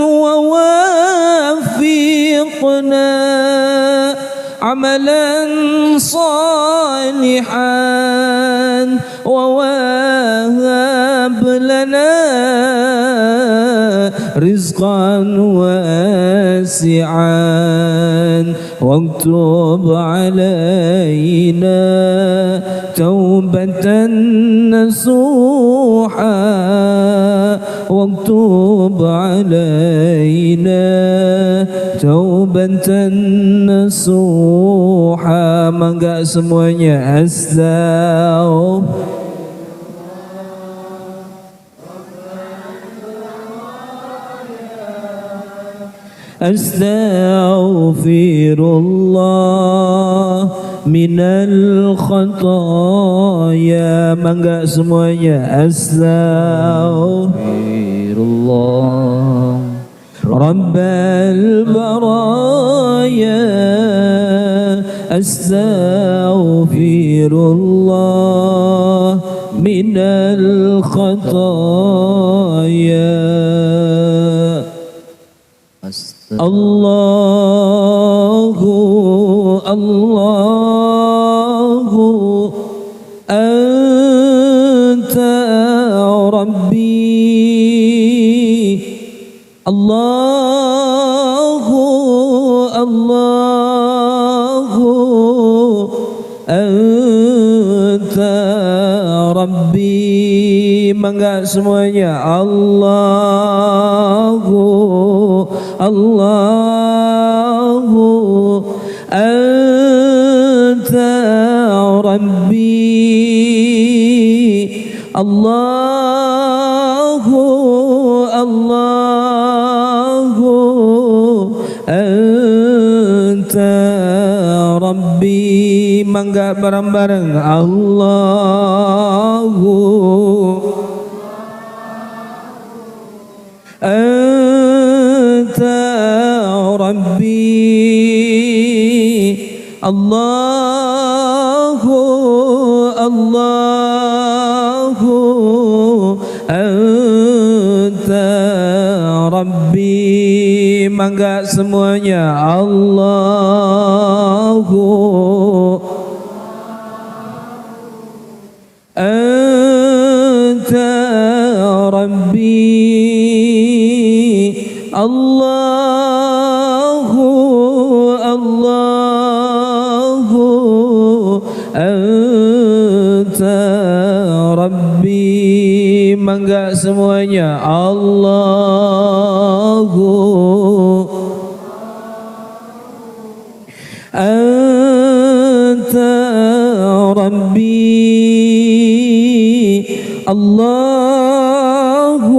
wa wafiqna amalan salihan wa wahab lana rizqan wasi'an waktub alaina taubatan nasuha waktub alaina taubatan nasuha. Mangga semuanya. Astaghfirullah minal khataya. Mangga semuanya. Astaghfirullah Rabbal baraya. Astaghfirullah minal khataya. Allahu Allahu anta Rabbi. Allahu Allahu anta Rabbi. Mangga semuanya. Allahu Allahu anta Rabbi. Allahu Allahu anta Rabbi. Mangga bareng-bareng. Allahu anta Rabbi. Allahu Allahu anta Rabbi. Mangga semuanya. Allahu anta Rabbi. Allahu Allahu anta Rabbi. Mangga semuanya. Allahu anta Rabbi. Allahu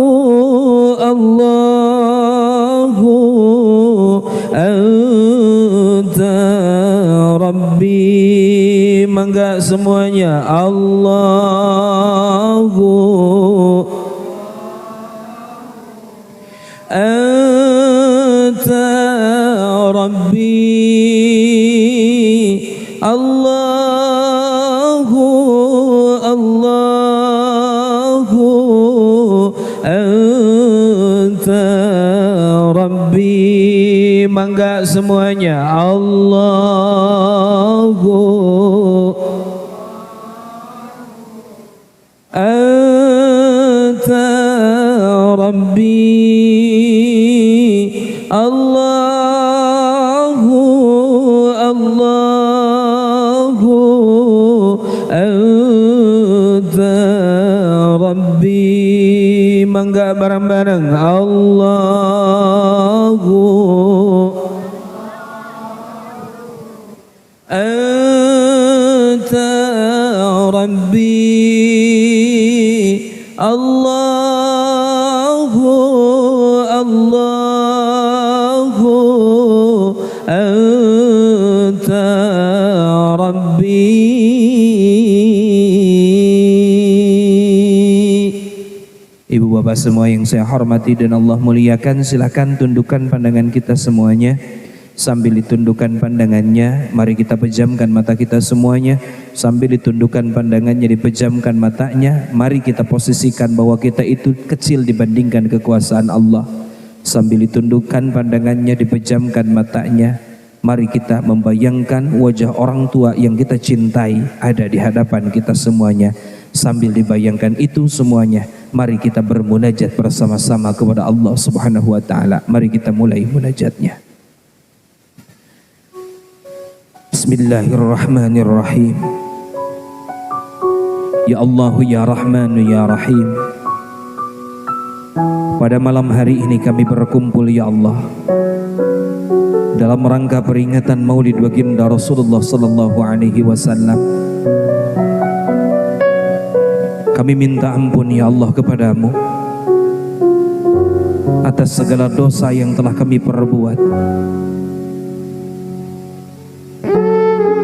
Allahu anta Rabbi. Mangga semuanya. Allahu anta Rabbi. Allahu Allahu anta Rabbi. Mangga semuanya. Allahu anta Rabbi. Allahu Allahu anta Rabbi. Mangga bareng-bareng. Allahu anta Rabbi. Allahu Allahu anta Rabbi. Ibu bapak semua yang saya hormati dan Allah muliakan, silakan tundukkan pandangan kita semuanya. Sambil ditundukkan pandangannya, mari kita pejamkan mata kita semuanya. Sambil ditundukkan pandangannya, dipejamkan matanya, mari kita posisikan bahwa kita itu kecil dibandingkan kekuasaan Allah. Sambil ditundukkan pandangannya, dipejamkan matanya, mari kita membayangkan wajah orang tua yang kita cintai ada di hadapan kita semuanya. Sambil dibayangkan itu semuanya, mari kita bermunajat bersama-sama kepada Allah Subhanahu wa taala. Mari kita mulai munajatnya. Bismillahirrahmanirrahim. Ya Allah, ya Rahman, ya Rahim. Pada malam hari ini kami berkumpul ya Allah dalam rangka peringatan Maulid baginda Rasulullah sallallahu alaihi wasallam. Kami minta ampun ya Allah kepadamu atas segala dosa yang telah kami perbuat,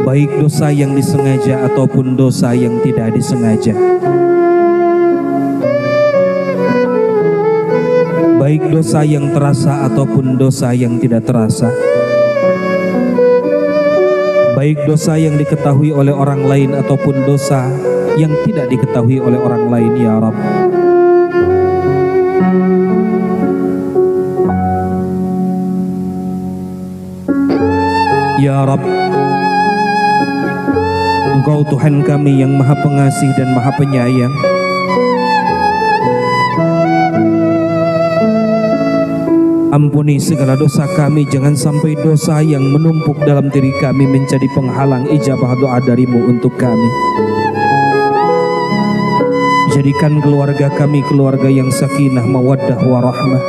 baik dosa yang disengaja ataupun dosa yang tidak disengaja, baik dosa yang terasa ataupun dosa yang tidak terasa, baik dosa yang diketahui oleh orang lain ataupun dosa yang tidak diketahui oleh orang lain, ya Rabb. Ya Rabb, Engkau Tuhan kami yang Maha Pengasih dan Maha Penyayang. Ampuni segala dosa kami, jangan sampai dosa yang menumpuk dalam diri kami menjadi penghalang ijabah doa darimu untuk kami. Jadikan keluarga kami keluarga yang sakinah, mawaddah, warahmah.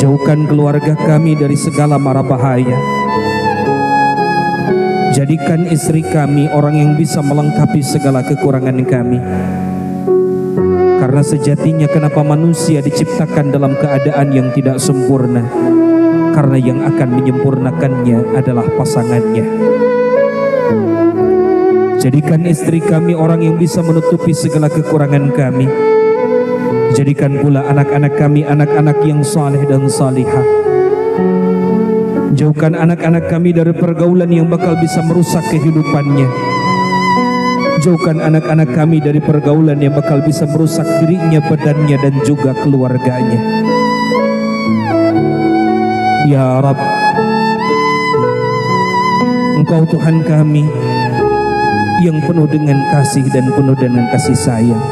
Jauhkan keluarga kami dari segala mara bahaya. Jadikan istri kami orang yang bisa melengkapi segala kekurangan kami. Karena sejatinya kenapa manusia diciptakan dalam keadaan yang tidak sempurna? Karena yang akan menyempurnakannya adalah pasangannya. Jadikan istri kami orang yang bisa menutupi segala kekurangan kami. Jadikan pula anak-anak kami anak-anak yang saleh dan salihah. Jauhkan anak-anak kami dari pergaulan yang bakal bisa merusak kehidupannya. Jauhkan anak-anak kami dari pergaulan yang bakal bisa merusak dirinya, badannya, dan juga keluarganya. Ya Rabb, Engkau Tuhan kami yang penuh dengan kasih dan penuh dengan kasih sayang.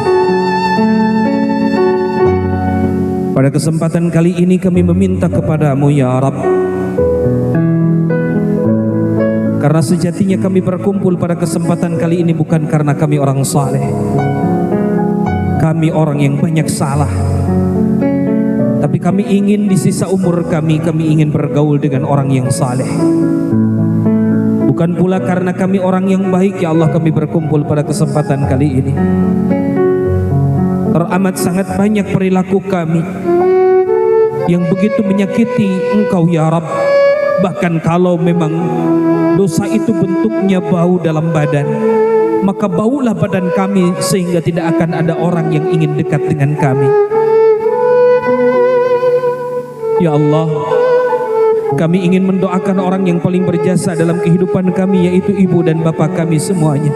Pada kesempatan kali ini kami meminta kepadamu, ya Rabb, karena sejatinya kami berkumpul pada kesempatan kali ini bukan karena kami orang saleh. Kami orang yang banyak salah. Tapi kami ingin di sisa umur kami ingin bergaul dengan orang yang saleh. Bukan pula karena kami orang yang baik, ya Allah, kami berkumpul pada kesempatan kali ini. Teramat sangat banyak perilaku kami yang begitu menyakiti Engkau, ya Rabb. Bahkan kalau memang dosa itu bentuknya bau dalam badan, maka baulah badan kami sehingga tidak akan ada orang yang ingin dekat dengan kami. Ya Allah, kami ingin mendoakan orang yang paling berjasa dalam kehidupan kami, yaitu ibu dan bapak kami semuanya.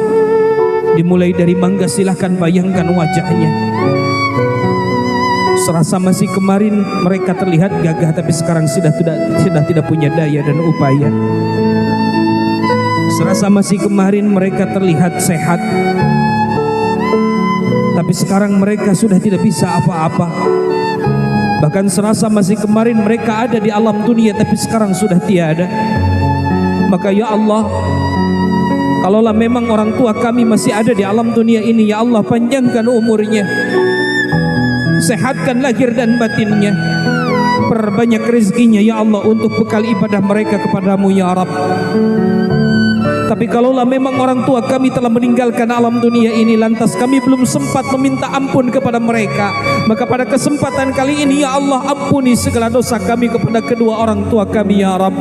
Dimulai dari Mangga, silahkan bayangkan wajahnya. Serasa masih kemarin mereka terlihat gagah, tapi sekarang sudah tidak punya daya dan upaya. Serasa masih kemarin mereka terlihat sehat, tapi sekarang mereka sudah tidak bisa apa-apa. Bahkan serasa masih kemarin mereka ada di alam dunia, tapi sekarang sudah tiada. Maka ya Allah, kalaulah memang orang tua kami masih ada di alam dunia ini, ya Allah, panjangkan umurnya, sehatkan lahir dan batinnya, perbanyak rezekinya, ya Allah, untuk bekal ibadah mereka kepadamu, ya Rabb. Tapi kalaulah memang orang tua kami telah meninggalkan alam dunia ini, lantas kami belum sempat meminta ampun kepada mereka, maka pada kesempatan kali ini, ya Allah, ampuni segala dosa kami kepada kedua orang tua kami, ya Rabb.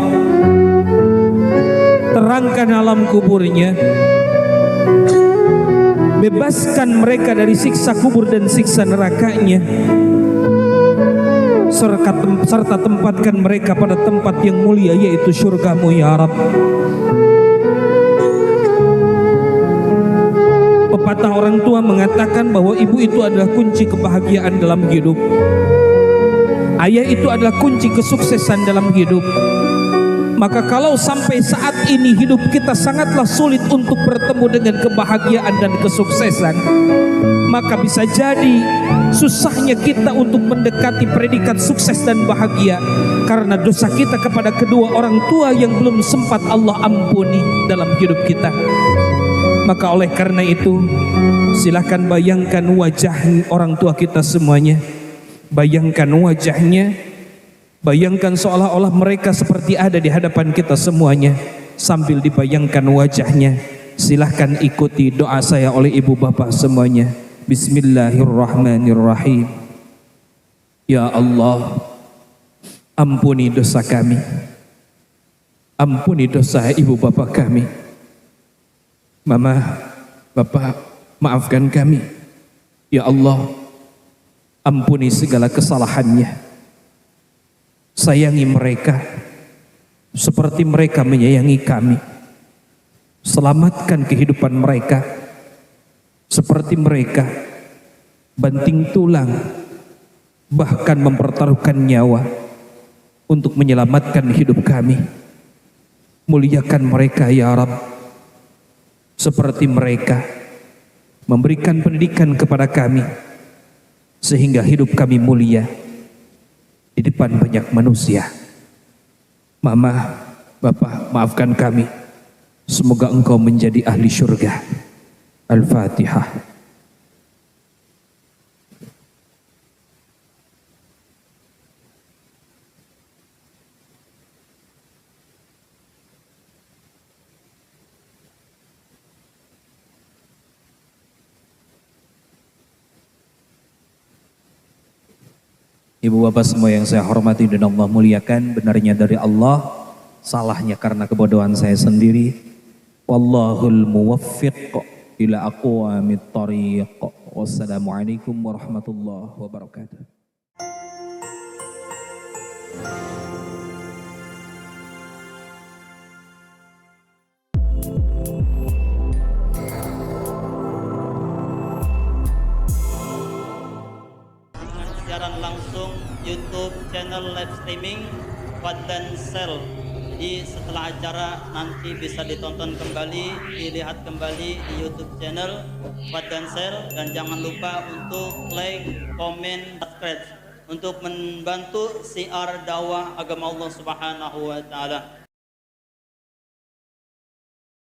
Terangkan alam kuburnya, bebaskan mereka dari siksa kubur dan siksa nerakanya, serta tempatkan mereka pada tempat yang mulia, yaitu surgamu, ya Rabb. Pepatah orang tua mengatakan bahwa ibu itu adalah kunci kebahagiaan dalam hidup. Ayah itu adalah kunci kesuksesan dalam hidup. Maka kalau sampai saat ini hidup kita sangatlah sulit untuk bertemu dengan kebahagiaan dan kesuksesan, maka bisa jadi susahnya kita untuk mendekati predikat sukses dan bahagia karena dosa kita kepada kedua orang tua yang belum sempat Allah ampuni dalam hidup kita. Maka oleh karena itu, silahkan bayangkan wajah orang tua kita semuanya. Bayangkan wajahnya, bayangkan seolah-olah mereka seperti ada di hadapan kita semuanya. Sambil dibayangkan wajahnya, silahkan ikuti doa saya oleh ibu bapak semuanya. Bismillahirrahmanirrahim. Ya Allah, ampuni dosa kami. Ampuni dosa ibu bapak kami. Mama, bapak, maafkan kami. Ya Allah, ampuni segala kesalahannya. Sayangi mereka seperti mereka menyayangi kami. Selamatkan kehidupan mereka seperti mereka banting tulang, bahkan mempertaruhkan nyawa untuk menyelamatkan hidup kami. Muliakan mereka ya Rabb, seperti mereka memberikan pendidikan kepada kami sehingga hidup kami mulia di depan banyak manusia. Mama, bapak, maafkan kami. Semoga engkau menjadi ahli syurga. Al-Fatihah. Ibu bapak semua yang saya hormati dan Allah muliakan, benarnya dari Allah, salahnya karena kebodohan saya sendiri. Wallahul muwaffiq ila aqwamit thariq. Wassalamualaikum warahmatullahi wabarakatuh. Siaran langsung YouTube channel live streaming Fadlan Sel. Jadi setelah acara nanti bisa ditonton kembali, dilihat kembali di YouTube channel Fadlan Sel, dan jangan lupa untuk like, komen, subscribe untuk membantu siar dakwah agama Allah Subhanahu wa taala.